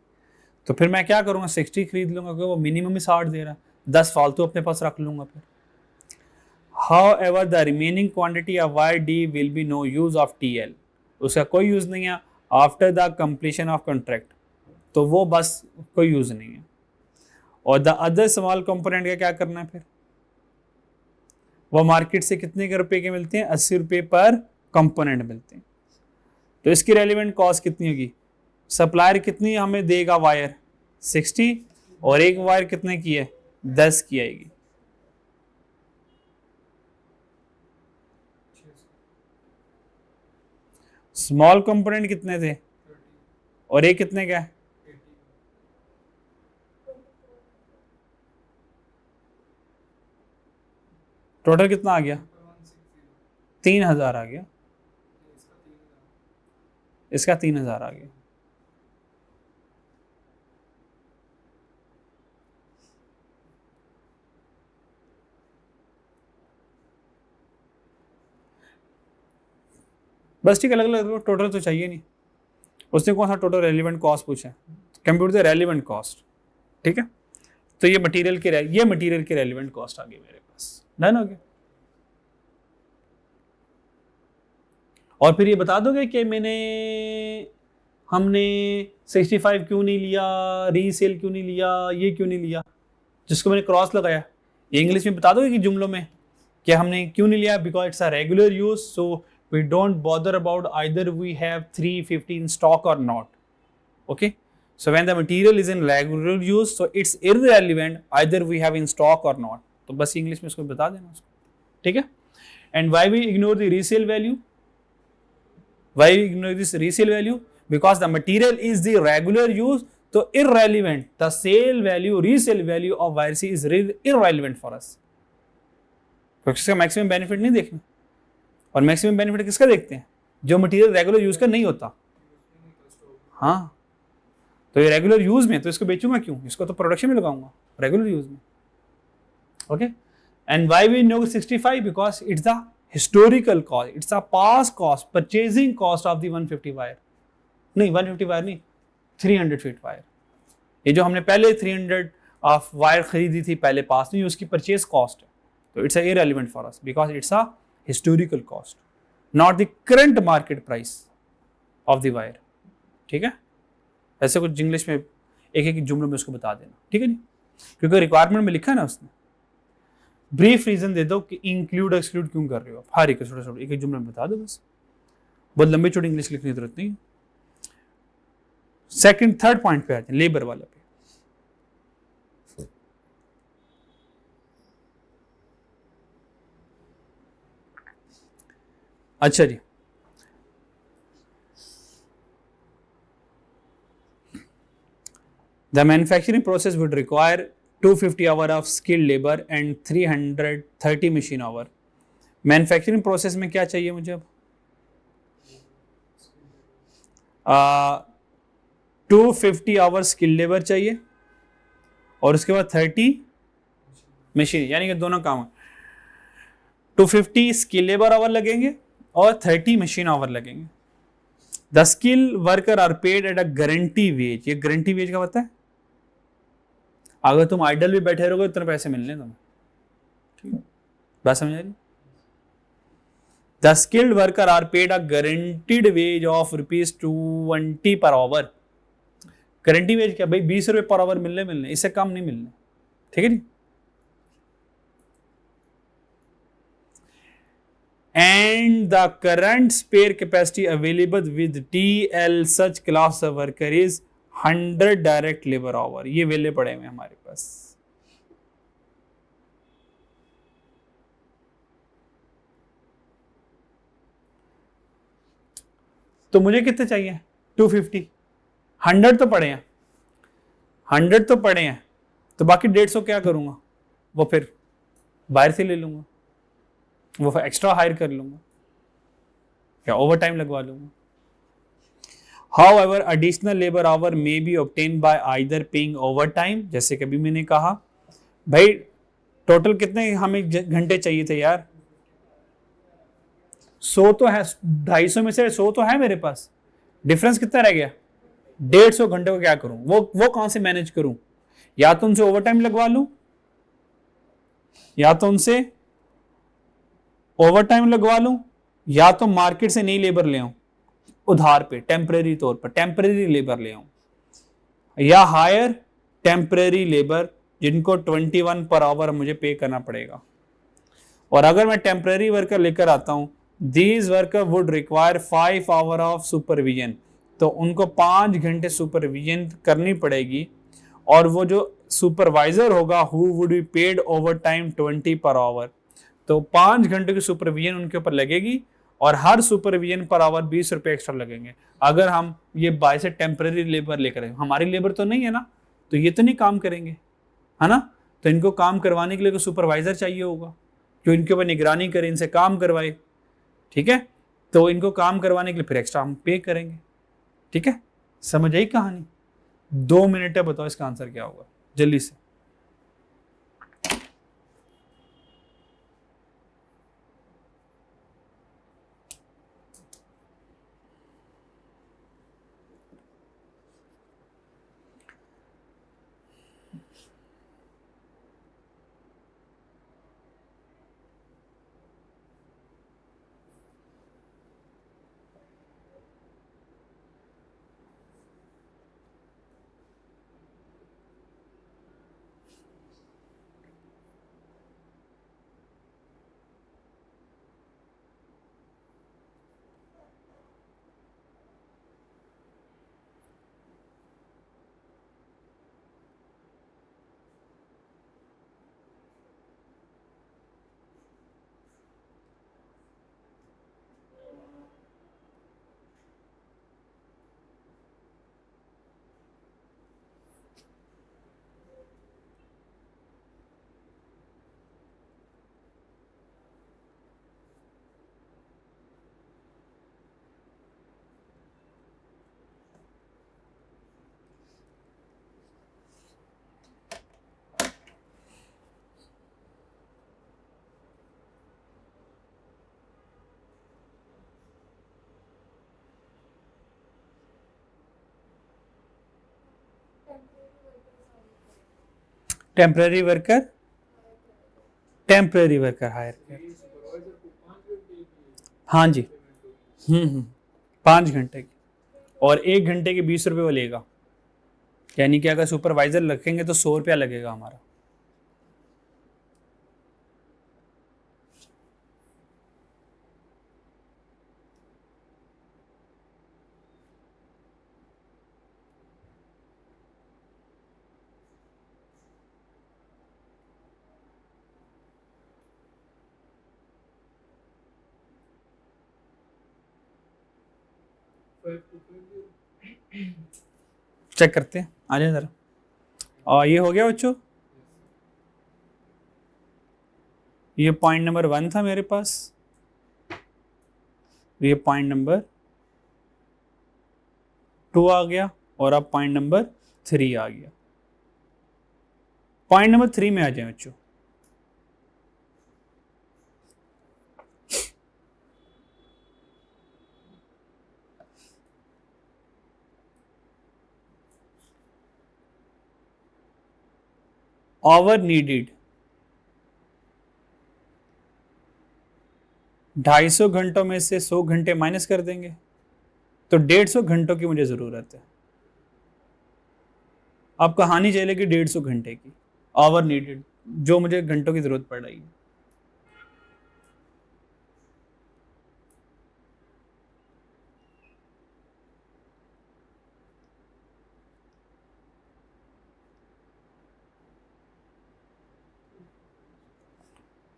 तो फिर मैं क्या करूंगा? 60 खरीद लूंगा क्योंकि वो मिनिमम ही 60 दे रहा है, 10 फालतू अपने पास रख लूंगा फिर। However, the remaining quantity of wire D will be no use of TL। उसका कोई यूज नहीं है after the completion of contract, तो वो बस कोई यूज नहीं है। और द अदर स्मॉल कंपोनेंट का क्या करना है फिर? वो मार्केट से कितने रुपए के मिलते हैं? 80 रुपए पर कंपोनेंट मिलते हैं। तो इसकी रेलिवेंट कॉस्ट कितनी होगी? सप्लायर कितनी हमें देगा वायर? 60, और एक वायर कितने की है? 10 की आएगी। स्मॉल कंपोनेंट कितने थे और एक कितने का है? टोटल कितना आ गया? 3000 आ गया, इसका 3000 आ गया। बस ठीक है, अलग अलग टोटल तो चाहिए नहीं। उसने कौन सा टोटल रेलिवेंट कॉस्ट पूछा है? Computer relevant cost. ठीक है, तो ये मटेरियल की रेलिवेंट कॉस्ट आ गई मेरे पास। डन हो गया। और फिर ये बता दोगे कि हमने 65 क्यों नहीं लिया, रीसेल क्यों नहीं लिया, ये क्यों नहीं लिया, जिसको मैंने क्रॉस लगाया। ये इंग्लिश में बता दोगे कि जुमलों में कि हमने क्यों नहीं लिया? Because it's a regular use, so we don't bother about either we have 350 in stock or not. Okay, so when the material is in regular use, so it's irrelevant either we have in stock or not. तो बस English में इसको बता देना उसको। ठीक है, and why we ignore the resale value? Why we ignore this resale value? Because the material is the regular use, तो irrelevant, the sale value, resale value of wire C is irrelevant for us, क्योंकि इसका maximum benefit नहीं देखना। और maximum benefit किसका देखते हैं? जो मटेरियल रेगुलर यूज का नहीं होता। हाँ, तो ये रेगुलर यूज में, तो इसको बेचूंगा क्यों? इसको तो प्रोडक्शन में लगाऊंगा रेगुलर यूज में। Okay, and why we know 65? Because it's the historical cost, it's a past cost, purchasing cost of the 150 wire. नहीं 150 वायर नहीं, 300 फीट वायर। ये जो हमने पहले 300 ऑफ वायर खरीदी थी पहले पास में, उसकी परचेज कॉस्ट है। तो it's irrelevant for us because it's a historical cost, not the current market price. Of the wire, ठीक है। ऐसे कुछ इंग्लिश में एक एक जुमले में उसको बता देना, ठीक है नहीं, क्योंकि रिक्वायरमेंट में लिखा है ना उसने। ब्रीफ रीजन दे दो कि इंक्लूड एक्सक्लूड क्यों कर रहे हो, हर एक छोटा छोटा एक एक जुमले में बता दो बस, बहुत लंबी छोटी इंग्लिश लिखने की जरूरत नहीं। सेकंड थर्ड पॉइंट पे आते हैं, लेबर वाला पे। अच्छा जी, the manufacturing process would require 250 hour of skilled labor and 330 machine hour। Manufacturing process में क्या चाहिए मुझे अब, 250 आवर स्किल लेबर चाहिए और उसके बाद 30 मशीन, यानी कि दोनों काम 250 स्किल लेबर आवर लगेंगे और 30 मशीन आवर लगेंगे। The skill worker are paid at a guarantee wage. ये गारंटी वेज का पता है, अगर तुम आइडल भी बैठे रहोगे उतने पैसे मिलने तुम्हें, ठीक है, बात समझ आ रही। The skilled worker are paid a guaranteed wage of ₹20 per our. Guarantee veg क्या भाई, 20 रुपए पर आवर मिलने, इससे कम नहीं मिलने, ठीक है जी। And the current spare capacity available with TL such class of worker is 100 direct labor hour। ये वेले पड़े हुए हमारे पास। तो मुझे कितने चाहिए, 250, 100 तो पड़े हैं, 100 तो पड़े हैं, तो बाकी 150 क्या करूंगा, वो फिर बाहर से ले लूंगा, वो फिर एक्स्ट्रा हायर कर लूंगा या ओवर टाइम लगवा लूंगा। However, additional labor hour may be obtained by either paying overtime, जैसे कभी मैंने कहा भाई टोटल कितने हमें घंटे चाहिए थे यार, 100 तो है, 250 में से 100 तो है मेरे पास, डिफरेंस कितना रह गया, 150 घंटे को क्या करूं, वो कहां से मैनेज करूं, या तो उनसे ओवरटाइम लगवा लूं, या तो उनसे ओवरटाइम लगवा लूं, या तो मार्केट से नई लेबर ले आऊं उधार पे, टेम्परेरी तौर पर टेम्परेरी लेबर ले आऊं, या हायर टेम्परेरी लेबर जिनको 21 पर आवर मुझे पे करना पड़ेगा। और अगर मैं टेम्परेरी वर्कर लेकर आता हूं, these worker would require 5 hour of supervision, तो उनको 5 घंटे सुपरविजन करनी पड़ेगी, और वो जो सुपरवाइजर होगा who would be paid over time 20 per our, तो 5 घंटे की सुपरविजन उनके ऊपर लगेगी और हर सुपरविजन पर आवर 20 रुपए एक्स्ट्रा लगेंगे। अगर हम ये बाय से टेम्परेरी लेबर लेकर आए, हमारी लेबर तो नहीं है ना, तो ये तो नहीं काम करेंगे, है ना, तो इनको काम करवाने के लिए तो सुपरवाइजर चाहिए होगा जो इनके ऊपर निगरानी करे, इनसे काम करवाए, ठीक है, तो इनको काम करवाने के लिए फिर एक्स्ट्रा हम पे करेंगे, ठीक है। समझ आई कहानी, 2 मिनट है, बताओ इसका आंसर क्या होगा जल्दी से। टेम्परेरी वर्कर हायर कर, हाँ जी, 5 घंटे की, और 1 घंटे के 20 रुपये वो लेगा, यानी कि अगर सुपरवाइजर रखेंगे तो 100 रुपया लगेगा हमारा। चेक करते हैं, आ जाए जरा। और ये हो गया बच्चों, ये पॉइंट नंबर 1 था मेरे पास, ये पॉइंट नंबर 2 आ गया, और अब पॉइंट नंबर 3 आ गया। पॉइंट नंबर 3 में आ जाए बच्चों। आवर नीडेड 250 घंटों में से 100 घंटे माइनस कर देंगे, तो 150 घंटों की मुझे जरूरत है। अब कहानी चलेगी 150 घंटे की, आवर नीडेड, जो मुझे घंटों की जरूरत पड़ रही है।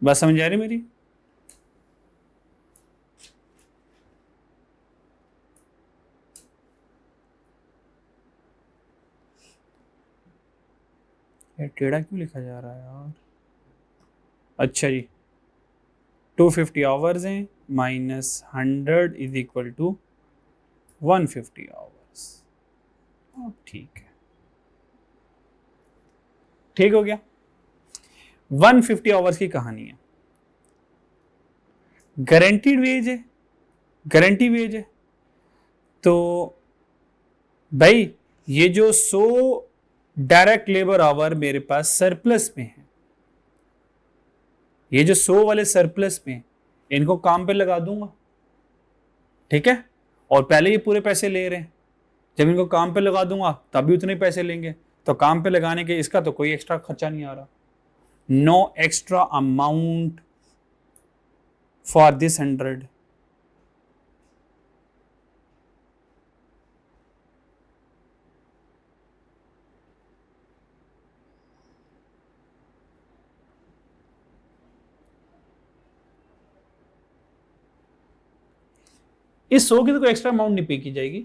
बात समझ आ रही मेरी? ये टेढ़ा क्यों लिखा जा रहा है यार? अच्छा जी, 250 आवर्स हैं, -100 इज इक्वल टू 150 आवर्स। अब ठीक है, ठीक हो गया। 150 आवर्स की कहानी है, गारंटीड वेज है, गारंटी वेज है। तो भाई ये जो 100 डायरेक्ट लेबर आवर मेरे पास सरप्लस में है, ये जो 100 वाले सरप्लस में, इनको काम पे लगा दूंगा, ठीक है। और पहले ये पूरे पैसे ले रहे हैं, जब इनको काम पे लगा दूंगा तब भी उतने पैसे लेंगे, तो काम पे लगाने के इसका तो कोई एक्स्ट्रा खर्चा नहीं आ रहा। No extra amount for this 100। इस 100 की तो कोई एक्स्ट्रा अमाउंट नहीं पे की जाएगी,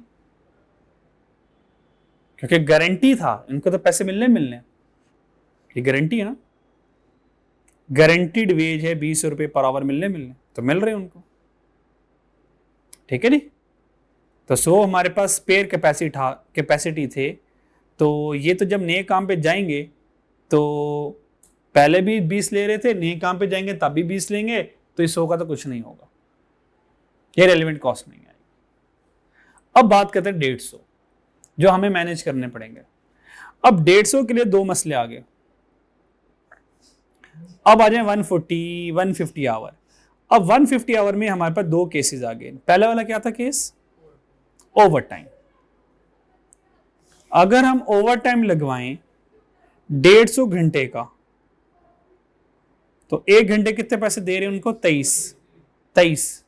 क्योंकि गारंटी था, इनको तो पैसे मिलने मिलने, ये गारंटी है ना, गारंटीड वेज है, 20 रुपए पर आवर मिलने मिलने, तो मिल रहे हैं उनको, ठीक है नी। तो 100 हमारे पास स्पेयर कैपेसिटी थे, तो ये तो जब नए काम पे जाएंगे तो पहले भी 20 ले रहे थे, नए काम पे जाएंगे तब भी 20 लेंगे, तो इस 100 का तो कुछ नहीं होगा, ये रेलिवेंट कॉस्ट नहीं आएगी। अब बात करते हैं 150 जो हमें मैनेज करने पड़ेंगे। अब 150 के लिए 2 मसले आ गए। अब आ जाए 140 150 आवर। अब 150 आवर में हमारे पास 2 केसेस आ गए। पहला वाला क्या था केस? Over time. अगर हम ओवर टाइम लगवाएं 150 घंटे का, तो 1 घंटे कितने पैसे दे रहे हैं उनको? 23।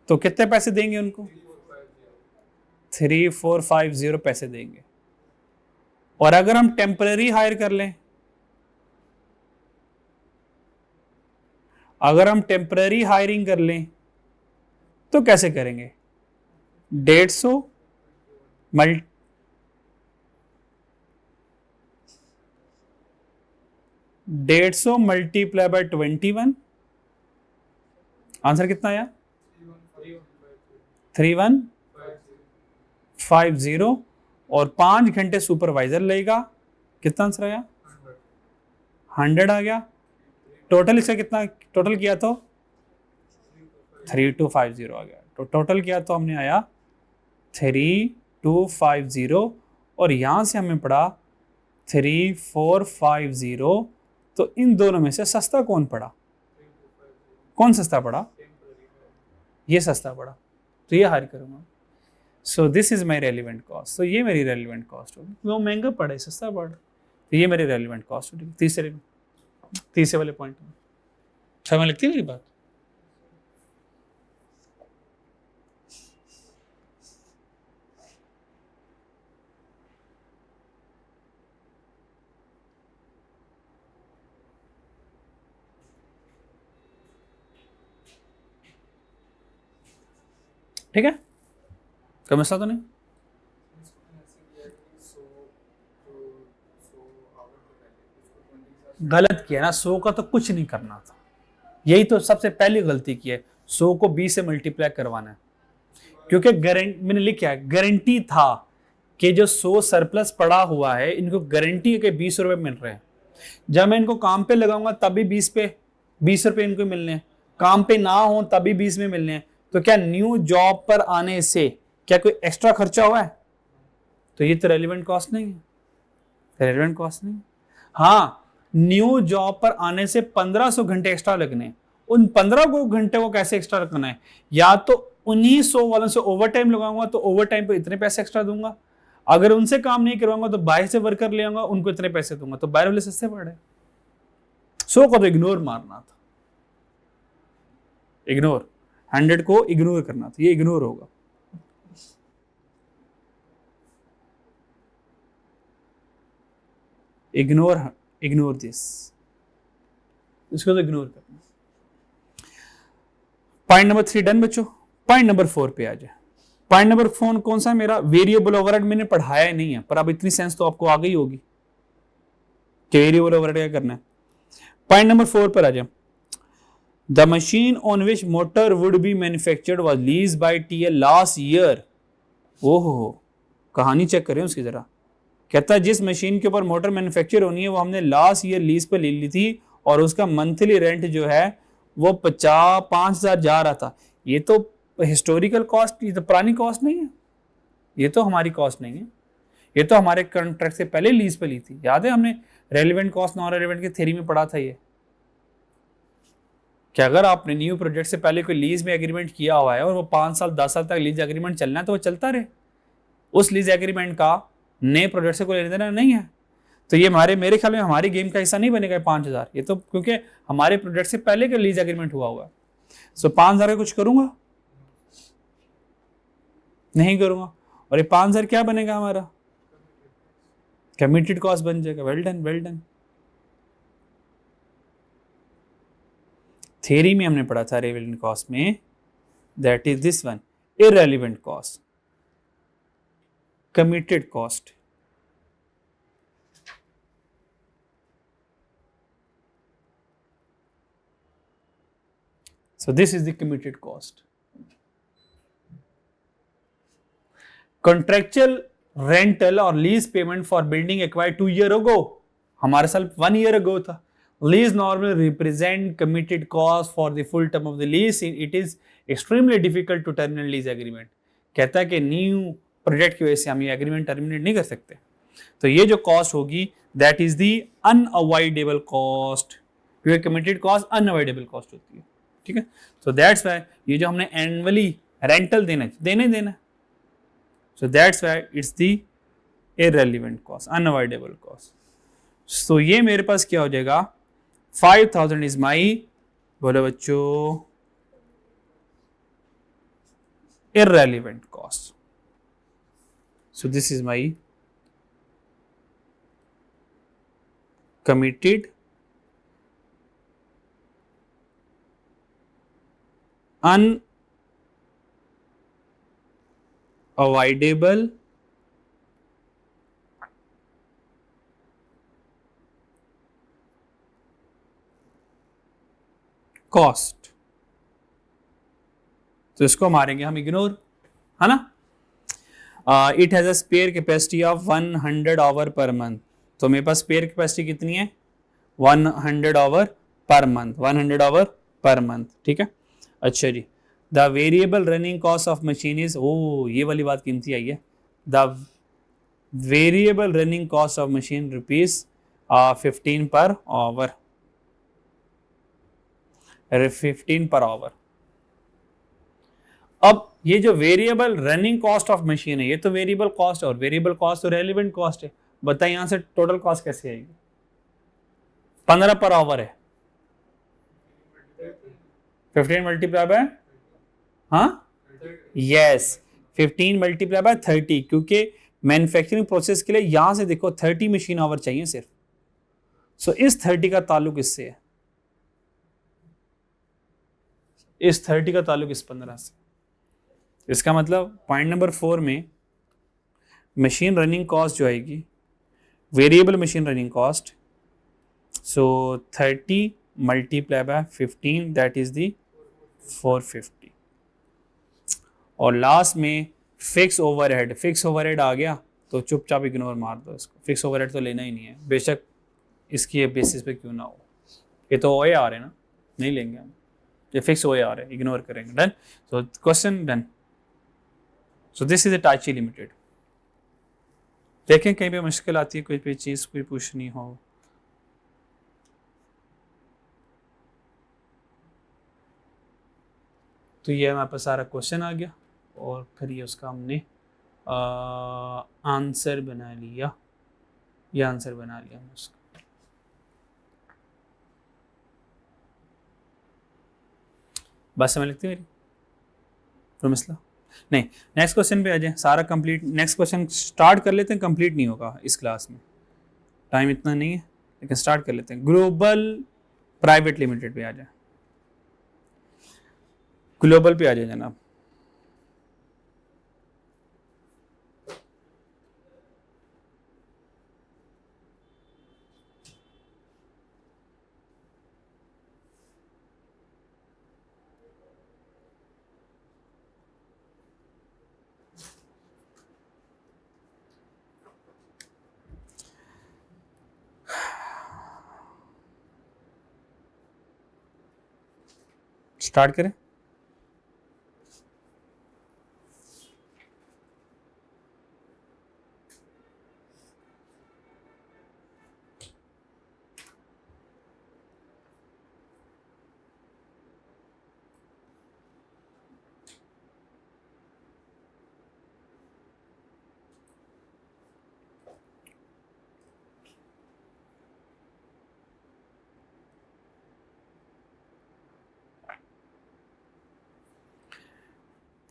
तो कितने पैसे देंगे उनको? 3450 पैसे देंगे। और अगर हम टेम्पररी हायर कर लें, अगर हम टेम्पररी हायरिंग कर लें तो कैसे करेंगे? 150 मल्टीप्लाई बाय 21, आंसर कितना आया? 3150। और 5 घंटे सुपरवाइजर लेगा, कितना आंसर आया? 100 आ गया। टोटल इसका कितना टोटल किया तो 3250 आ गया। तो टोटल किया तो हमने आया 3250, और यहां से हमें पड़ा 3450। तो इन दोनों में से सस्ता कौन पड़ा? कौन सस्ता पड़ा? ये सस्ता पड़ा। तो ये हायर करूँगा। So this is my relevant cost, तो ये मेरी रेलिवेंट कॉस्ट होगी। वो महंगा पड़े सस्ता पड़े, तो ये मेरी रेलिवेंट कॉस्ट होगी। तीसरे वाले पॉइंट में समझ लगती है मेरी बात? ठीक है, कोई मसला तो नहीं? गलत किया ना, 100 का तो कुछ नहीं करना था, यही तो सबसे पहली गलती की है। 100 को 20 से मल्टीप्लाई करवाना है, क्योंकि गारंटी मैंने लिखा है, गारंटी था कि जो 100 सरप्लस पड़ा हुआ है इनको गारंटी है कि 20 रुपए मिल रहे हैं। जब मैं इनको काम पे लगाऊंगा तभी 20 रुपए इनको मिलने हैं, काम पे ना हो तभी 20 में मिलने हैं। तो क्या न्यू जॉब पर आने से क्या कोई एक्स्ट्रा खर्चा हुआ है? तो ये तो रेलिवेंट कॉस्ट नहीं है, रेलिवेंट कॉस्ट नहीं। हाँ, न्यू जॉब पर आने से 1500 घंटे एक्स्ट्रा लगने, उन 15 घंटे को कैसे एक्स्ट्रा रखना है? या तो उन्हीं 100 वालों से ओवर टाइम लगाऊंगा तो ओवर टाइम पे इतने पैसे एक्स्ट्रा दूंगा, अगर उनसे काम नहीं करवाऊंगा तो बाहर से वर्कर ले आऊंगा, उनको इतने पैसे दूंगा, तो बाहर वाले सस्ते पड़े। 100 को तो इग्नोर मारना था, इग्नोर, 100 को इग्नोर करना था, ये इग्नोर होगा। इग्नोर दिस, इसको तो इग्नोर करना। पॉइंट नंबर 3 डन बच्चों। पॉइंट नंबर 4 पे आ जाए। पॉइंट नंबर 4 कौन सा मेरा? वेरिएबल ओवरहेड मैंने पढ़ाया ही नहीं है, पर अब इतनी सेंस तो आपको आ गई होगी कि वेरिएबल ओवरहेड क्या करना है। पॉइंट नंबर 4 पर आ जाए। The machine on which motor would be manufactured was lease by TL last year. ओहो, कहानी चेक करें उसकी जरा। कहता है जिस मशीन के ऊपर मोटर मैन्युफैक्चर होनी है वो हमने लास्ट ईयर लीज पे ले ली थी और उसका मंथली रेंट जो है वो 5,000 जा रहा था। ये तो हिस्टोरिकल कॉस्ट, ये तो पुरानी कॉस्ट नहीं है, ये तो हमारी कॉस्ट नहीं है, ये तो हमारे कॉन्ट्रैक्ट से पहले लीज पे ली थी। याद है हमने रेलिवेंट कॉस्ट नॉन रेलिवेंट की थ्योरी में पढ़ा था ये, कि अगर आपने न्यू प्रोजेक्ट से पहले कोई लीज में एग्रीमेंट किया हुआ है और वो 5 साल 10 साल तक लीज एग्रीमेंट चलना है तो वो चलता रहे, उस लीज एग्रीमेंट का नए प्रोजेक्ट से कोई लेना देना नहीं है। तो ये मेरे ख्याल में हमारी गेम का हिस्सा नहीं बनेगा 5,000, ये तो क्योंकि हमारे प्रोजेक्ट से पहले का लीज एग्रीमेंट हुआ हुआ है। सो 5,000 का कुछ करूंगा नहीं करूंगा, और ये 5,000 क्या बनेगा हमारा? कमिटेड कॉस्ट बन जाएगा। Well done, well done. Theory में हमने पढ़ा था रेलिवेंट कॉस्ट में, that is this one, irrelevant cost, committed cost। So this is the committed cost। Contractual rental or lease payment for building acquired 2 years ago, हमारे साल 1 year ago था। Lease normally represent committed cost for the full term of the lease। It is extremely difficult to terminate lease agreement। कहता है कि new project की वजह से हम ये एग्रीमेंट टर्मिनेट नहीं कर सकते। तो ये जो कॉस्ट होगी that is the unavoidable cost, क्योंकि कमिटेड कॉस्ट अनअवॉइडेबल कॉस्ट होती है। ठीक है, सो दैट्स व्हाई ये जो हमने एनुअली रेंटल देना, so that's why it's the irrelevant cost, unavoidable cost. So ये मेरे पास क्या हो जाएगा? 5,000 इज माई, बोलो बच्चों, irrelevant cost। So this is my committed unavoidable cost। तो इसको मारेंगे हम इग्नोर, है ना। It has a spare capacity of 100 hour per month. तो मेरे पास स्पेयर कैपेसिटी कितनी है? 100 hour per month, 100 hour per month. ठीक है, अच्छा जी। The variable running cost of machine is, ओ ये वाली बात कीमती आई है। The variable running cost of machine rupees 15 per hour, 15 per hour. अब ये जो variable running cost of machine है, ये तो वेरिएबल कॉस्ट है, और वेरिएबल कॉस्ट तो रेलिवेंट कॉस्ट है। बताइए यहां से टोटल कॉस्ट कैसे आएगी? 15 पर आवर है, 15 मल्टीप्लाई बाय, हाँ यस, 15 मल्टीप्लाई बाय 30, क्योंकि मैन्युफैक्चरिंग प्रोसेस के लिए यहां से देखो 30 मशीन आवर चाहिए सिर्फ। सो इस 30 का ताल्लुक इससे है, इस 30 का ताल्लुक इस 15 से। इसका मतलब पॉइंट नंबर 4 में मशीन रनिंग कॉस्ट जो आएगी, variable machine running cost, so 30 multiply by 15, that is the 450। और लास्ट में फिक्स ओवरहेड, फिक्स ओवरहेड आ गया तो चुपचाप इग्नोर मार दो इसको, फिक्स ओवरहेड तो लेना ही नहीं है, बेशक इसकी बेसिस पे क्यों ना हो। ये तो ओए आ रहे हैं ना, नहीं लेंगे हम, ये फिक्स ओए आ रहे हैं, इग्नोर करेंगे। Done, so question done. So this is Hitachi limited. देखें कहीं पे मुश्किल आती है, कोई भी चीज़ कोई पूछनी हो। तो ये हमारे पास सारा क्वेश्चन आ गया, और फिर ये उसका हमने आंसर बना लिया, ये आंसर बना लिया हमने उसका। बात समझ लगती है मेरी? तो मसला नहीं, नेक्स्ट क्वेश्चन पे आ जाए, सारा कंप्लीट। नेक्स्ट क्वेश्चन स्टार्ट कर लेते हैं, कंप्लीट नहीं होगा इस क्लास में, टाइम इतना नहीं है, लेकिन स्टार्ट कर लेते हैं। ग्लोबल प्राइवेट लिमिटेड पे आ जाए, ग्लोबल पे आ जाए जनाब। स्टार्ट करें।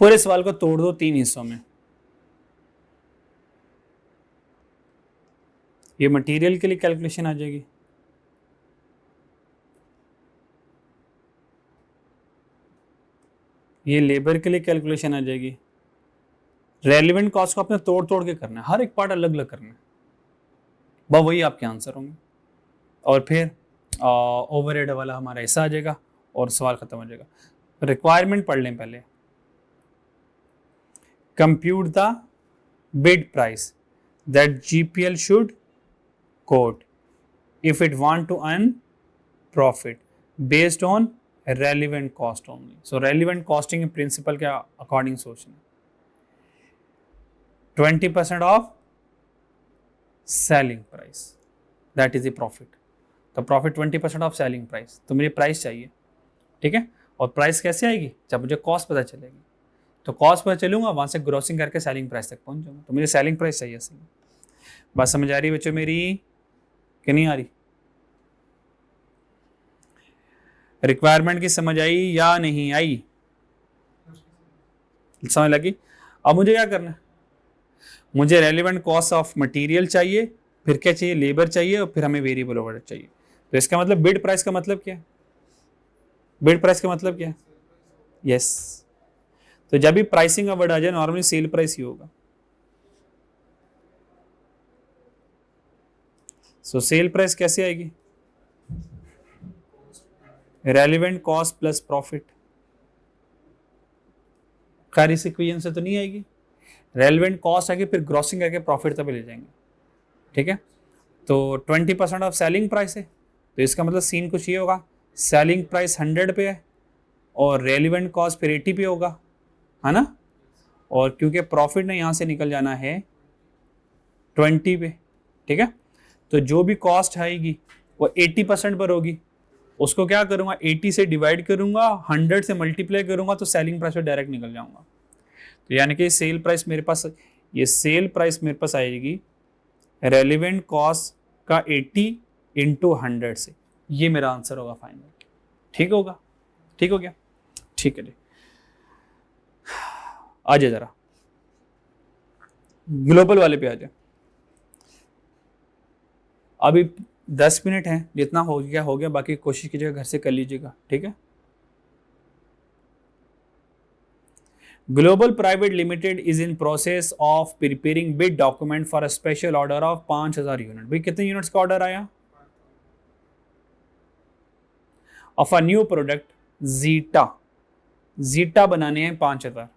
पूरे सवाल को तोड़ दो 3 हिस्सों में। ये मटेरियल के लिए कैलकुलेशन आ जाएगी, ये लेबर के लिए कैलकुलेशन आ जाएगी। रेलिवेंट कॉस्ट को आपने तोड़ तोड़ के करना है, हर एक पार्ट अलग अलग करना है, बस वही आपके आंसर होंगे। और फिर ओवरहेड वाला हमारा ऐसा आ जाएगा और सवाल खत्म हो जाएगा। रिक्वायरमेंट पढ़ लें पहले। Compute the bid price that GPL should quote if it want to earn profit based on relevant cost only. So relevant costing principle के according सोचना, 20% of selling price, that is the profit. तो profit 20% of selling price, तो मुझे price चाहिए, ठीक है। और price कैसे आएगी? जब मुझे कॉस्ट पता चलेगी, तो कॉस्ट पता चलूंगा, वहां से ग्रोसिंग करके सेलिंग प्राइस तक पहुंच जाऊंगा, तो मुझे सेलिंग प्राइस चाहिए असल में। बात समझ आ रही है बच्चों मेरी कि नहीं आ रही? रिक्वायरमेंट की समझ आई या नहीं आई? समझ लगी? अब मुझे क्या करना है? मुझे रेलिवेंट कॉस्ट ऑफ मटेरियल चाहिए, फिर क्या चाहिए? लेबर चाहिए, और फिर हमें वेरिएबल ओवरहेड चाहिए। तो इसका मतलब बिड प्राइस का मतलब क्या है? बिड प्राइस का मतलब क्या है? यस, तो जब भी प्राइसिंग का वर्ड आ जाए नॉर्मली सेल प्राइस ही होगा। सो सेल प्राइस कैसे आएगी? Relevant cost plus profit. खैर इस इक्वेशन से तो नहीं आएगी, रेलिवेंट कॉस्ट आएगी, फिर ग्रॉसिंग करके प्रॉफिट तक ले जाएंगे, ठीक है। तो 20% ऑफ सेलिंग प्राइस है, तो इसका मतलब सीन कुछ ये होगा, सेलिंग प्राइस 100 पे है और रेलिवेंट कॉस्ट फिर 80 पे होगा, है ना। और क्योंकि प्रॉफिट ने यहाँ से निकल जाना है 20 पे, ठीक है, तो जो भी कॉस्ट आएगी वो 80% पर होगी, उसको क्या करूंगा 80 से डिवाइड करूंगा, 100 से मल्टीप्लाई करूंगा तो सेलिंग प्राइस पे डायरेक्ट निकल जाऊंगा। तो यानी कि सेल प्राइस मेरे पास, ये सेल प्राइस मेरे पास आएगी रेलिवेंट कॉस्ट का 80 इंटू 100 से, ये मेरा आंसर होगा फाइनल। ठीक होगा, ठीक हो गया, ठीक है जी। आ जाए जरा ग्लोबल वाले पे आ जाए। अभी 10 मिनट हैं, जितना हो गया, बाकी कोशिश कीजिएगा घर से कर लीजिएगा, ठीक है। Global private limited is in process of preparing bid document for a special order of 5000 unit. भाई कितने यूनिट्स का ऑर्डर आया? Of a new product zeta बनाने हैं 5000।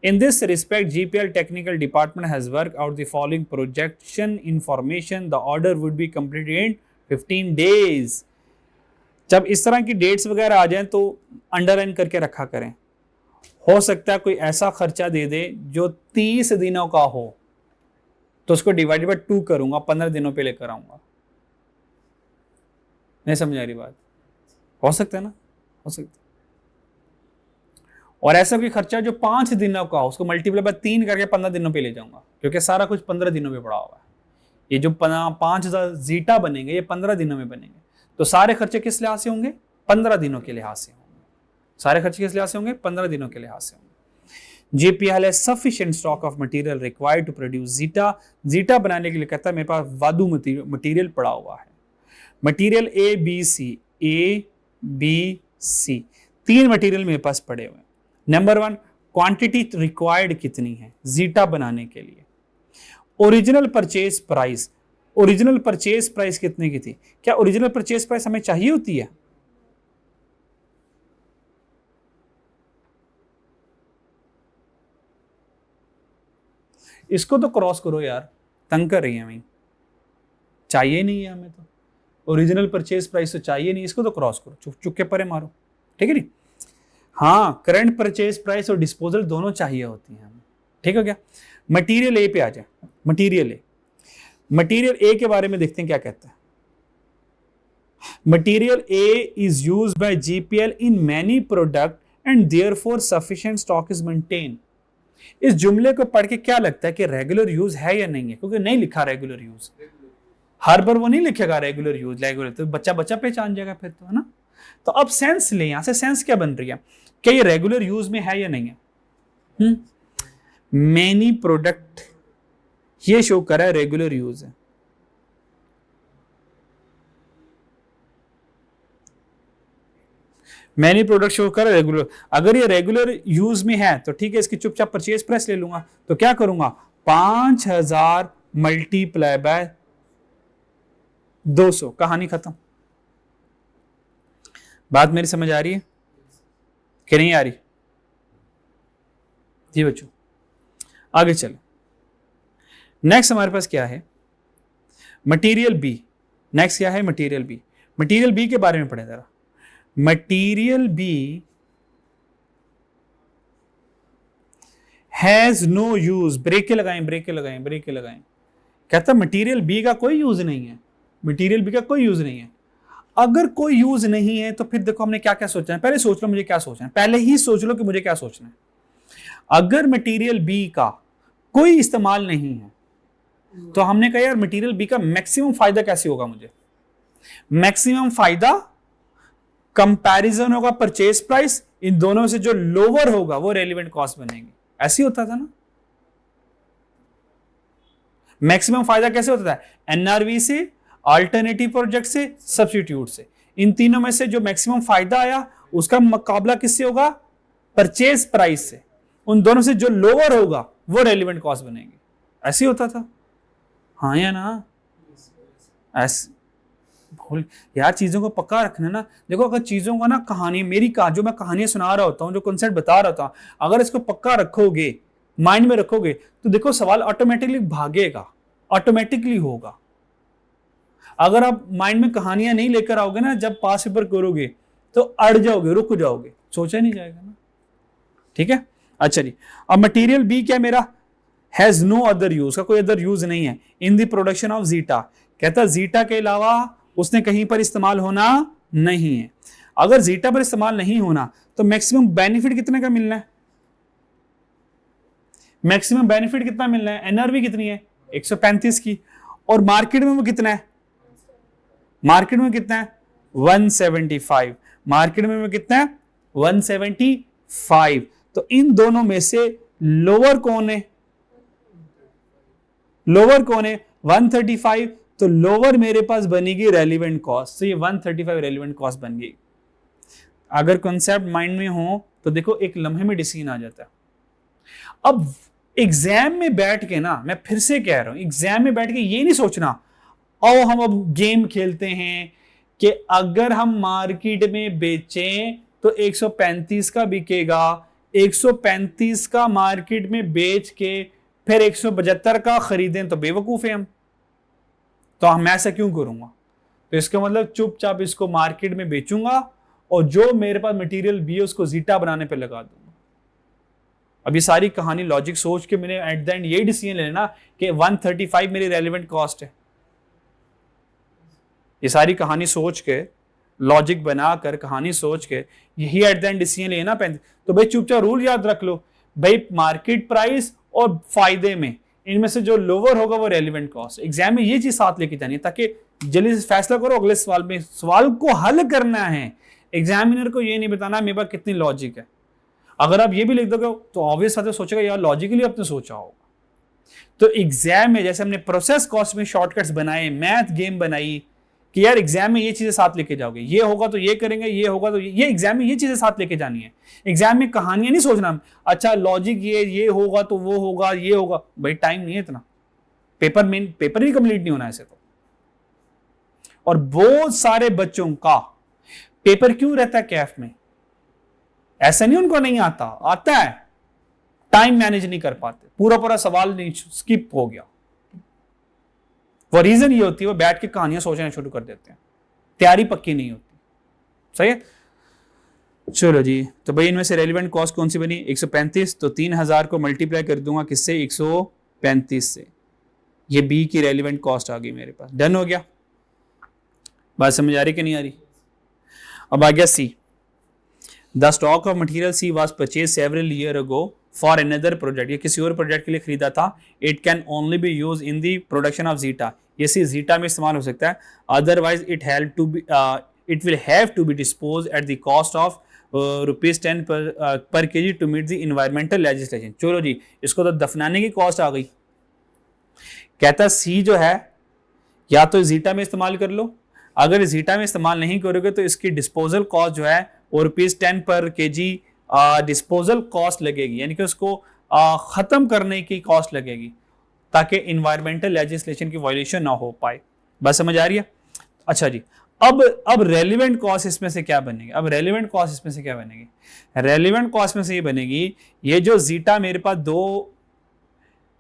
In this respect, GPL technical department has worked out the following projection information. The order would be completed in 15 days. जब इस तरह की डेट्स वगैरह आ जाएं तो अंडरलाइन करके रखा करें। हो सकता है कोई ऐसा खर्चा दे दे जो 30 दिनों का हो, तो उसको डिवाइड बाय 2 करूंगा, 15 दिनों पे लेकर आऊंगा। नहीं समझ आ रही बात? हो सकता है ना, हो सकता है। और ऐसा कोई खर्चा जो 5 दिनों का हो, उसको मल्टीप्लाई बाय 3 करके 15 दिनों पे ले जाऊंगा, क्योंकि सारा कुछ 15 दिनों में पड़ा हुआ है। ये जो 5000 जीटा बनेंगे ये 15 दिनों में बनेंगे, तो सारे खर्चे किस लिहाज से होंगे? 15 दिनों के लिहाज से होंगे। सारे खर्चे किस लिहाज से होंगे? 15 दिनों के लिहाज से होंगे। JPL है sufficient stock of material required to produce zeta बनाने के लिए कहता है मेरे पास वादू मटेरियल पड़ा हुआ है। Material A B C 3 material मेरे पास पड़े हुए हैं। नंबर 1, क्वांटिटी रिक्वायर्ड कितनी है जीटा बनाने के लिए? Original purchase price, original purchase price कितने की थी? क्या ओरिजिनल परचेज प्राइस हमें चाहिए होती है? इसको तो क्रॉस करो यार, तंग कर रही है हमें, चाहिए नहीं है हमें तो ओरिजिनल परचेज प्राइस तो चाहिए नहीं, इसको तो क्रॉस करो, चुप चुप के परे मारो, ठीक है नहीं? हाँ, करंट परचेज प्राइस और डिस्पोजल दोनों चाहिए होती हैं हमें, ठीक हो गया। मटेरियल ए पे आ जाए। मटेरियल ए के बारे में देखते हैं क्या कहता है। Material A is used by GPL in many product and therefore sufficient stock is maintain. इस जुमले को पढ़ के क्या लगता है कि रेगुलर यूज है या नहीं है? क्योंकि नहीं लिखा रेगुलर यूज, हर बार वो नहीं लिखेगा रेगुलर यूज, रेगुलर तो बच्चा पहचान जाएगा फिर तो, है ना। तो अब सेंस ले, यहां से सेंस क्या बन रही है, क्या ये रेगुलर यूज में है या नहीं है? मैनी प्रोडक्ट ये शो कर रहा है रेगुलर यूज है। मैनी प्रोडक्ट शो कर रेगुलर, अगर ये रेगुलर यूज में है तो ठीक है, इसकी चुपचाप परचेज प्राइस ले लूंगा। तो क्या करूंगा 5000 मल्टीप्लाई बाय 200, कहानी खत्म। बात मेरी समझ आ रही है कि नहीं आ रही? जी बच्चों आगे चले। नेक्स्ट हमारे पास क्या है? Material B. नेक्स्ट क्या है? Material B. मटेरियल बी के बारे में पढ़े जरा। Material B has no use, brake लगाएं। कहता मटेरियल बी का कोई यूज नहीं है, मटेरियल बी का कोई यूज नहीं है। अगर कोई यूज नहीं है तो फिर देखो हमने क्या क्या सोचना है, पहले सोच लो मुझे क्या सोचना है, पहले ही सोच लो कि मुझे क्या सोचना है। अगर मटेरियल बी का कोई इस्तेमाल नहीं है तो हमने कहा यार मटेरियल बी का मैक्सिमम फायदा कैसे होगा मुझे? मैक्सिमम फायदा कंपैरिजन होगा परचेज प्राइस, इन दोनों में से जो लोअर होगा वो रेलिवेंट कॉस्ट बनेगी। ऐसे होता था ना। मैक्सिमम फायदा कैसे होता था? एनआरवी से, अल्टरनेटिव प्रोजेक्ट से, सब्स्टिट्यूट से। इन तीनों में से जो मैक्सिमम फायदा आया उसका मुकाबला किससे होगा? परचेज प्राइस से। उन दोनों से जो लोअर होगा वो रेलिवेंट कॉस्ट बनेगी। ऐसे होता था, हाँ या ना? ऐसे भूल यार, चीजों को पक्का रखना ना। देखो अगर चीजों का ना कहानी मेरी जो मैं कहानियां सुना रहा होता हूँ, जो कॉन्सेप्ट बता रहा था, अगर इसको पक्का रखोगे, माइंड में रखोगे, तो देखो सवाल ऑटोमेटिकली भागेगा, ऑटोमेटिकली होगा। अगर आप माइंड में कहानियां नहीं लेकर आओगे ना, जब पास पेपर करोगे तो अड़ जाओगे, रुक जाओगे, सोचा नहीं जाएगा ना। ठीक है, अच्छा जी। अब मटेरियल बी क्या मेरा? हैज नो अदर यूज, का कोई अदर यूज नहीं है in the production of zeta. कहता जीटा के अलावा उसने कहीं पर इस्तेमाल होना नहीं है। अगर जीटा पर इस्तेमाल नहीं होना तो मैक्सिमम बेनिफिट कितने का मिलना है? मैक्सिमम बेनिफिट कितना मिलना है? एनआरवी कितनी है? 135 की। और मार्केट में वो कितना है? मार्केट में कितना है? 175। मार्केट में वो कितना है? 175। तो इन दोनों में से लोअर कौन है? लोअर कौन है? 135। तो लोअर मेरे पास बनेगी रेलिवेंट कॉस्ट। तो ये 135 रेलिवेंट कॉस्ट बन गई। अगर कॉन्सेप्ट माइंड में हो तो देखो एक लम्हे में डिसीजन आ जाता है। अब एग्जाम में बैठ के ना, मैं फिर से कह रहा हूं, एग्जाम में बैठ के ये नहीं सोचना और हम अब गेम खेलते हैं कि अगर हम मार्केट में बेचें तो 135 का बिकेगा, 135 का मार्केट में बेच के फिर 175 का खरीदें तो बेवकूफ है हम। तो हम ऐसा क्यों करूंगा? तो इसका मतलब चुपचाप इसको मार्केट में बेचूंगा और जो मेरे पास मटेरियल भी है उसको जीटा बनाने पे लगा दूंगा। अब ये सारी कहानी लॉजिक सोच के मैंने एट द एंड यही डिसीजन लेना कि 135 मेरी रेलिवेंट कॉस्ट है। ये सारी कहानी सोच के, लॉजिक बनाकर कहानी सोच के यही एट द एंड डिसीजन लेना। तो भाई चुपचाप रूल याद रख लो भाई, मार्केट प्राइस और फायदे में इनमें से जो लोअर होगा वो रेलिवेंट कॉस्ट। एग्जाम में ये चीज साथ लेके जानी है ताकि जल्दी से फैसला करो अगले सवाल में। सवाल को हल करना है, एग्जामिनर को ये नहीं बताना मेरे पास कितनी लॉजिक है। अगर आप ये भी लिख दोगे तो ऑब्वियस बात है सोचेगा यार लॉजिकली आपने सोचा होगा। तो एग्जाम में जैसे हमने प्रोसेस कॉस्ट में शॉर्टकट्स बनाए, मैथ गेम बनाई कि यार एग्जाम में ये चीजें साथ लेके जाओगे, ये होगा तो ये करेंगे, ये होगा तो ये एग्जाम में ये चीजें साथ लेके जानी है। एग्जाम में कहानियां नहीं सोचना, अच्छा लॉजिक ये होगा तो वो होगा, ये होगा। भाई टाइम नहीं है इतना, पेपर ही कंप्लीट नहीं होना ऐसे तो। और बहुत सारे बच्चों का पेपर क्यों रहता है कैफ में? ऐसा नहीं उनको नहीं आता, आता है, टाइम मैनेज नहीं कर पाते, पूरा पूरा सवाल नहीं, स्किप हो गया। वो रीजन ये होती है वो बैठ के कहानियां सोचना शुरू कर देते हैं, तैयारी पक्की नहीं होती। सही है, चलो जी। तो भाई इनमें से रेलिवेंट कॉस्ट कौन सी बनी? 135। तो 3000 को मल्टीप्लाई कर दूंगा किससे? 135 से। ये बी की रेलिवेंट कॉस्ट आ गई मेरे पास। डन हो गया? बात समझ आ रही कि नहीं आ रही? अब आ गया C. The stock of material C was purchase several year ago for another project. ये किसी और प्रोजेक्ट के लिए खरीदा था। It can only be use in the production of Zeta. ये सी जीटा में इस्तेमाल हो सकता है। Otherwise it will have to be dispose at the cost of ₹10 per kg to meet the environmental legislation. चलो जी, इसको तो दफनाने की कॉस्ट आ गई। कहता सी जो है या तो जीटा में इस्तेमाल कर लो, अगर जीटा में इस्तेमाल नहीं करोगे तो इसकी डिस्पोजल कॉस्ट जो है वो ₹10 पर केजी डिस्पोजल कॉस्ट लगेगी, यानी कि उसको खत्म करने की कॉस्ट लगेगी ताकि इन्वायरमेंटल लेजिस्लेशन की वायलेशन ना हो पाए। बस समझ आ रही है? अच्छा जी, अब रेलिवेंट कॉस्ट इसमें से क्या बनेगी? अब रेलिवेंट कॉस्ट इसमें से क्या बनेगी? रेलिवेंट कॉस्ट में से ये बनेगी, ये जो जीटा मेरे पास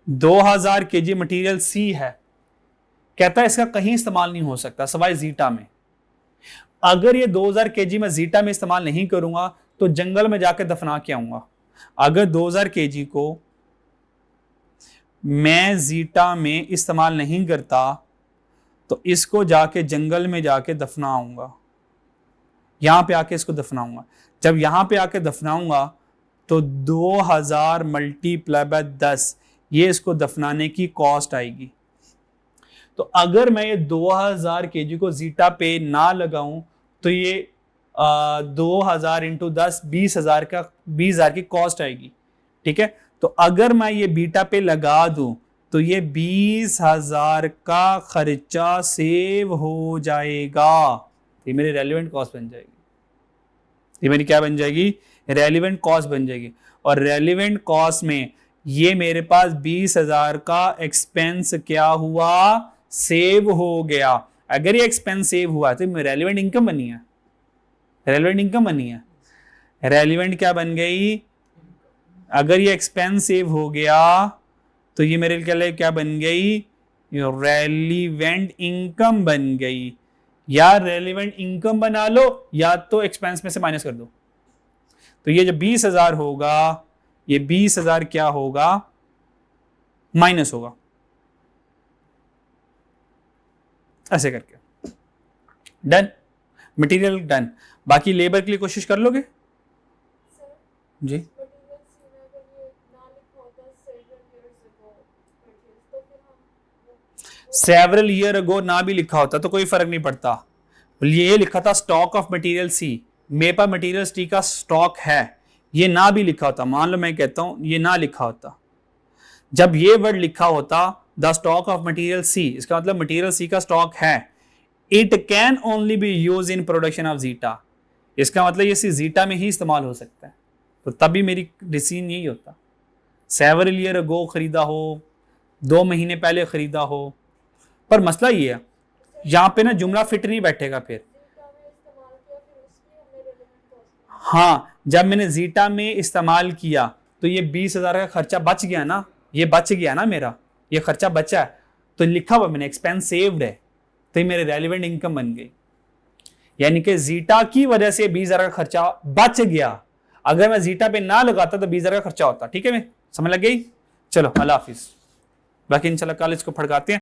2000 केजी मटेरियल सी है, कहता है इसका कहीं इस्तेमाल नहीं हो सकता सवाए जीटा में। अगर ये 2000 केजी में जीटा में इस्तेमाल नहीं करूंगा तो जंगल में जाकर दफना के आऊंगा। अगर 2000 केजी को मैं जीटा में इस्तेमाल नहीं करता तो इसको जाके जंगल में जाके दफनाऊंगा, यहां पे आके इसको दफनाऊंगा। जब यहां पे आके दफनाऊंगा तो 2000 मल्टीप्लाई बाय 10 ये इसको दफनाने की कॉस्ट आएगी। तो अगर मैं ये 2000 केजी को जीटा पे ना लगाऊं तो ये 2000 इंटू 10 20,000 की कॉस्ट आएगी। ठीक है, तो अगर मैं ये बीटा पे लगा दूं तो ये 20,000 का खर्चा सेव हो जाएगा। ये मेरी रेलिवेंट कॉस्ट बन जाएगी। ये मेरी क्या बन जाएगी? रेलिवेंट कॉस्ट बन जाएगी। और रेलिवेंट कॉस्ट में ये मेरे पास 20,000 का एक्सपेंस क्या हुआ? सेव हो गया। अगर ये एक्सपेंस सेव हुआ तो रेलिवेंट इनकम बनी है। रेलिवेंट इनकम बनी है। रेलिवेंट क्या बन गई? अगर ये एक्सपेंस सेव हो गया तो ये मेरे लिए क्या बन गई? रेलिवेंट इनकम बन गई। या रेलिवेंट इनकम बना लो या तो एक्सपेंस में से माइनस कर दो। तो ये जब 20,000 होगा, ये 20,000 क्या होगा? माइनस होगा, ऐसे करके। डन। Material done. बाकी लेबर के लिए कोशिश कर लोगे जी? सेवरल ईयर अगो ना भी लिखा होता तो कोई फर्क नहीं पड़ता। ये लिखा था स्टॉक ऑफ मटेरियल सी, मेरे पास मटेरियल सी का स्टॉक है, ये ना भी लिखा होता, मान लो मैं कहता हूं ये ना लिखा होता, जब ये वर्ड लिखा होता द स्टॉक ऑफ मटेरियल सी, इसका मतलब मटेरियल सी का स्टॉक है, it can only be use in production of zeta, इसका मतलब ये सिर्फ जीटा में ही इस्तेमाल हो सकता है। तो तभी मेरी डिसीजन यही होता, सेवरल ईयर अगो खरीदा हो, 2 महीने पहले खरीदा हो। पर मसला ये है यहाँ पे ना जुमला फिट नहीं बैठेगा फिर। हाँ, जब मैंने जीटा में इस्तेमाल किया तो ये 20,000 का खर्चा बच गया ना, ये बच गया ना, मेरा ये खर्चा बचा है, तो लिखा हुआ मैंने एक्सपेंस सेव्ड है, तो ये मेरे रेलिवेंट इनकम बन गई। यानी कि जीटा की वजह से 20,000 का खर्चा बच गया, अगर मैं जीटा पे ना लगाता तो 20,000 का खर्चा होता। ठीक है, मैं समझ लग गई? चलो अल्लाह हाफिज, बाकी इंशाल्लाह कल इसको फड़काते हैं।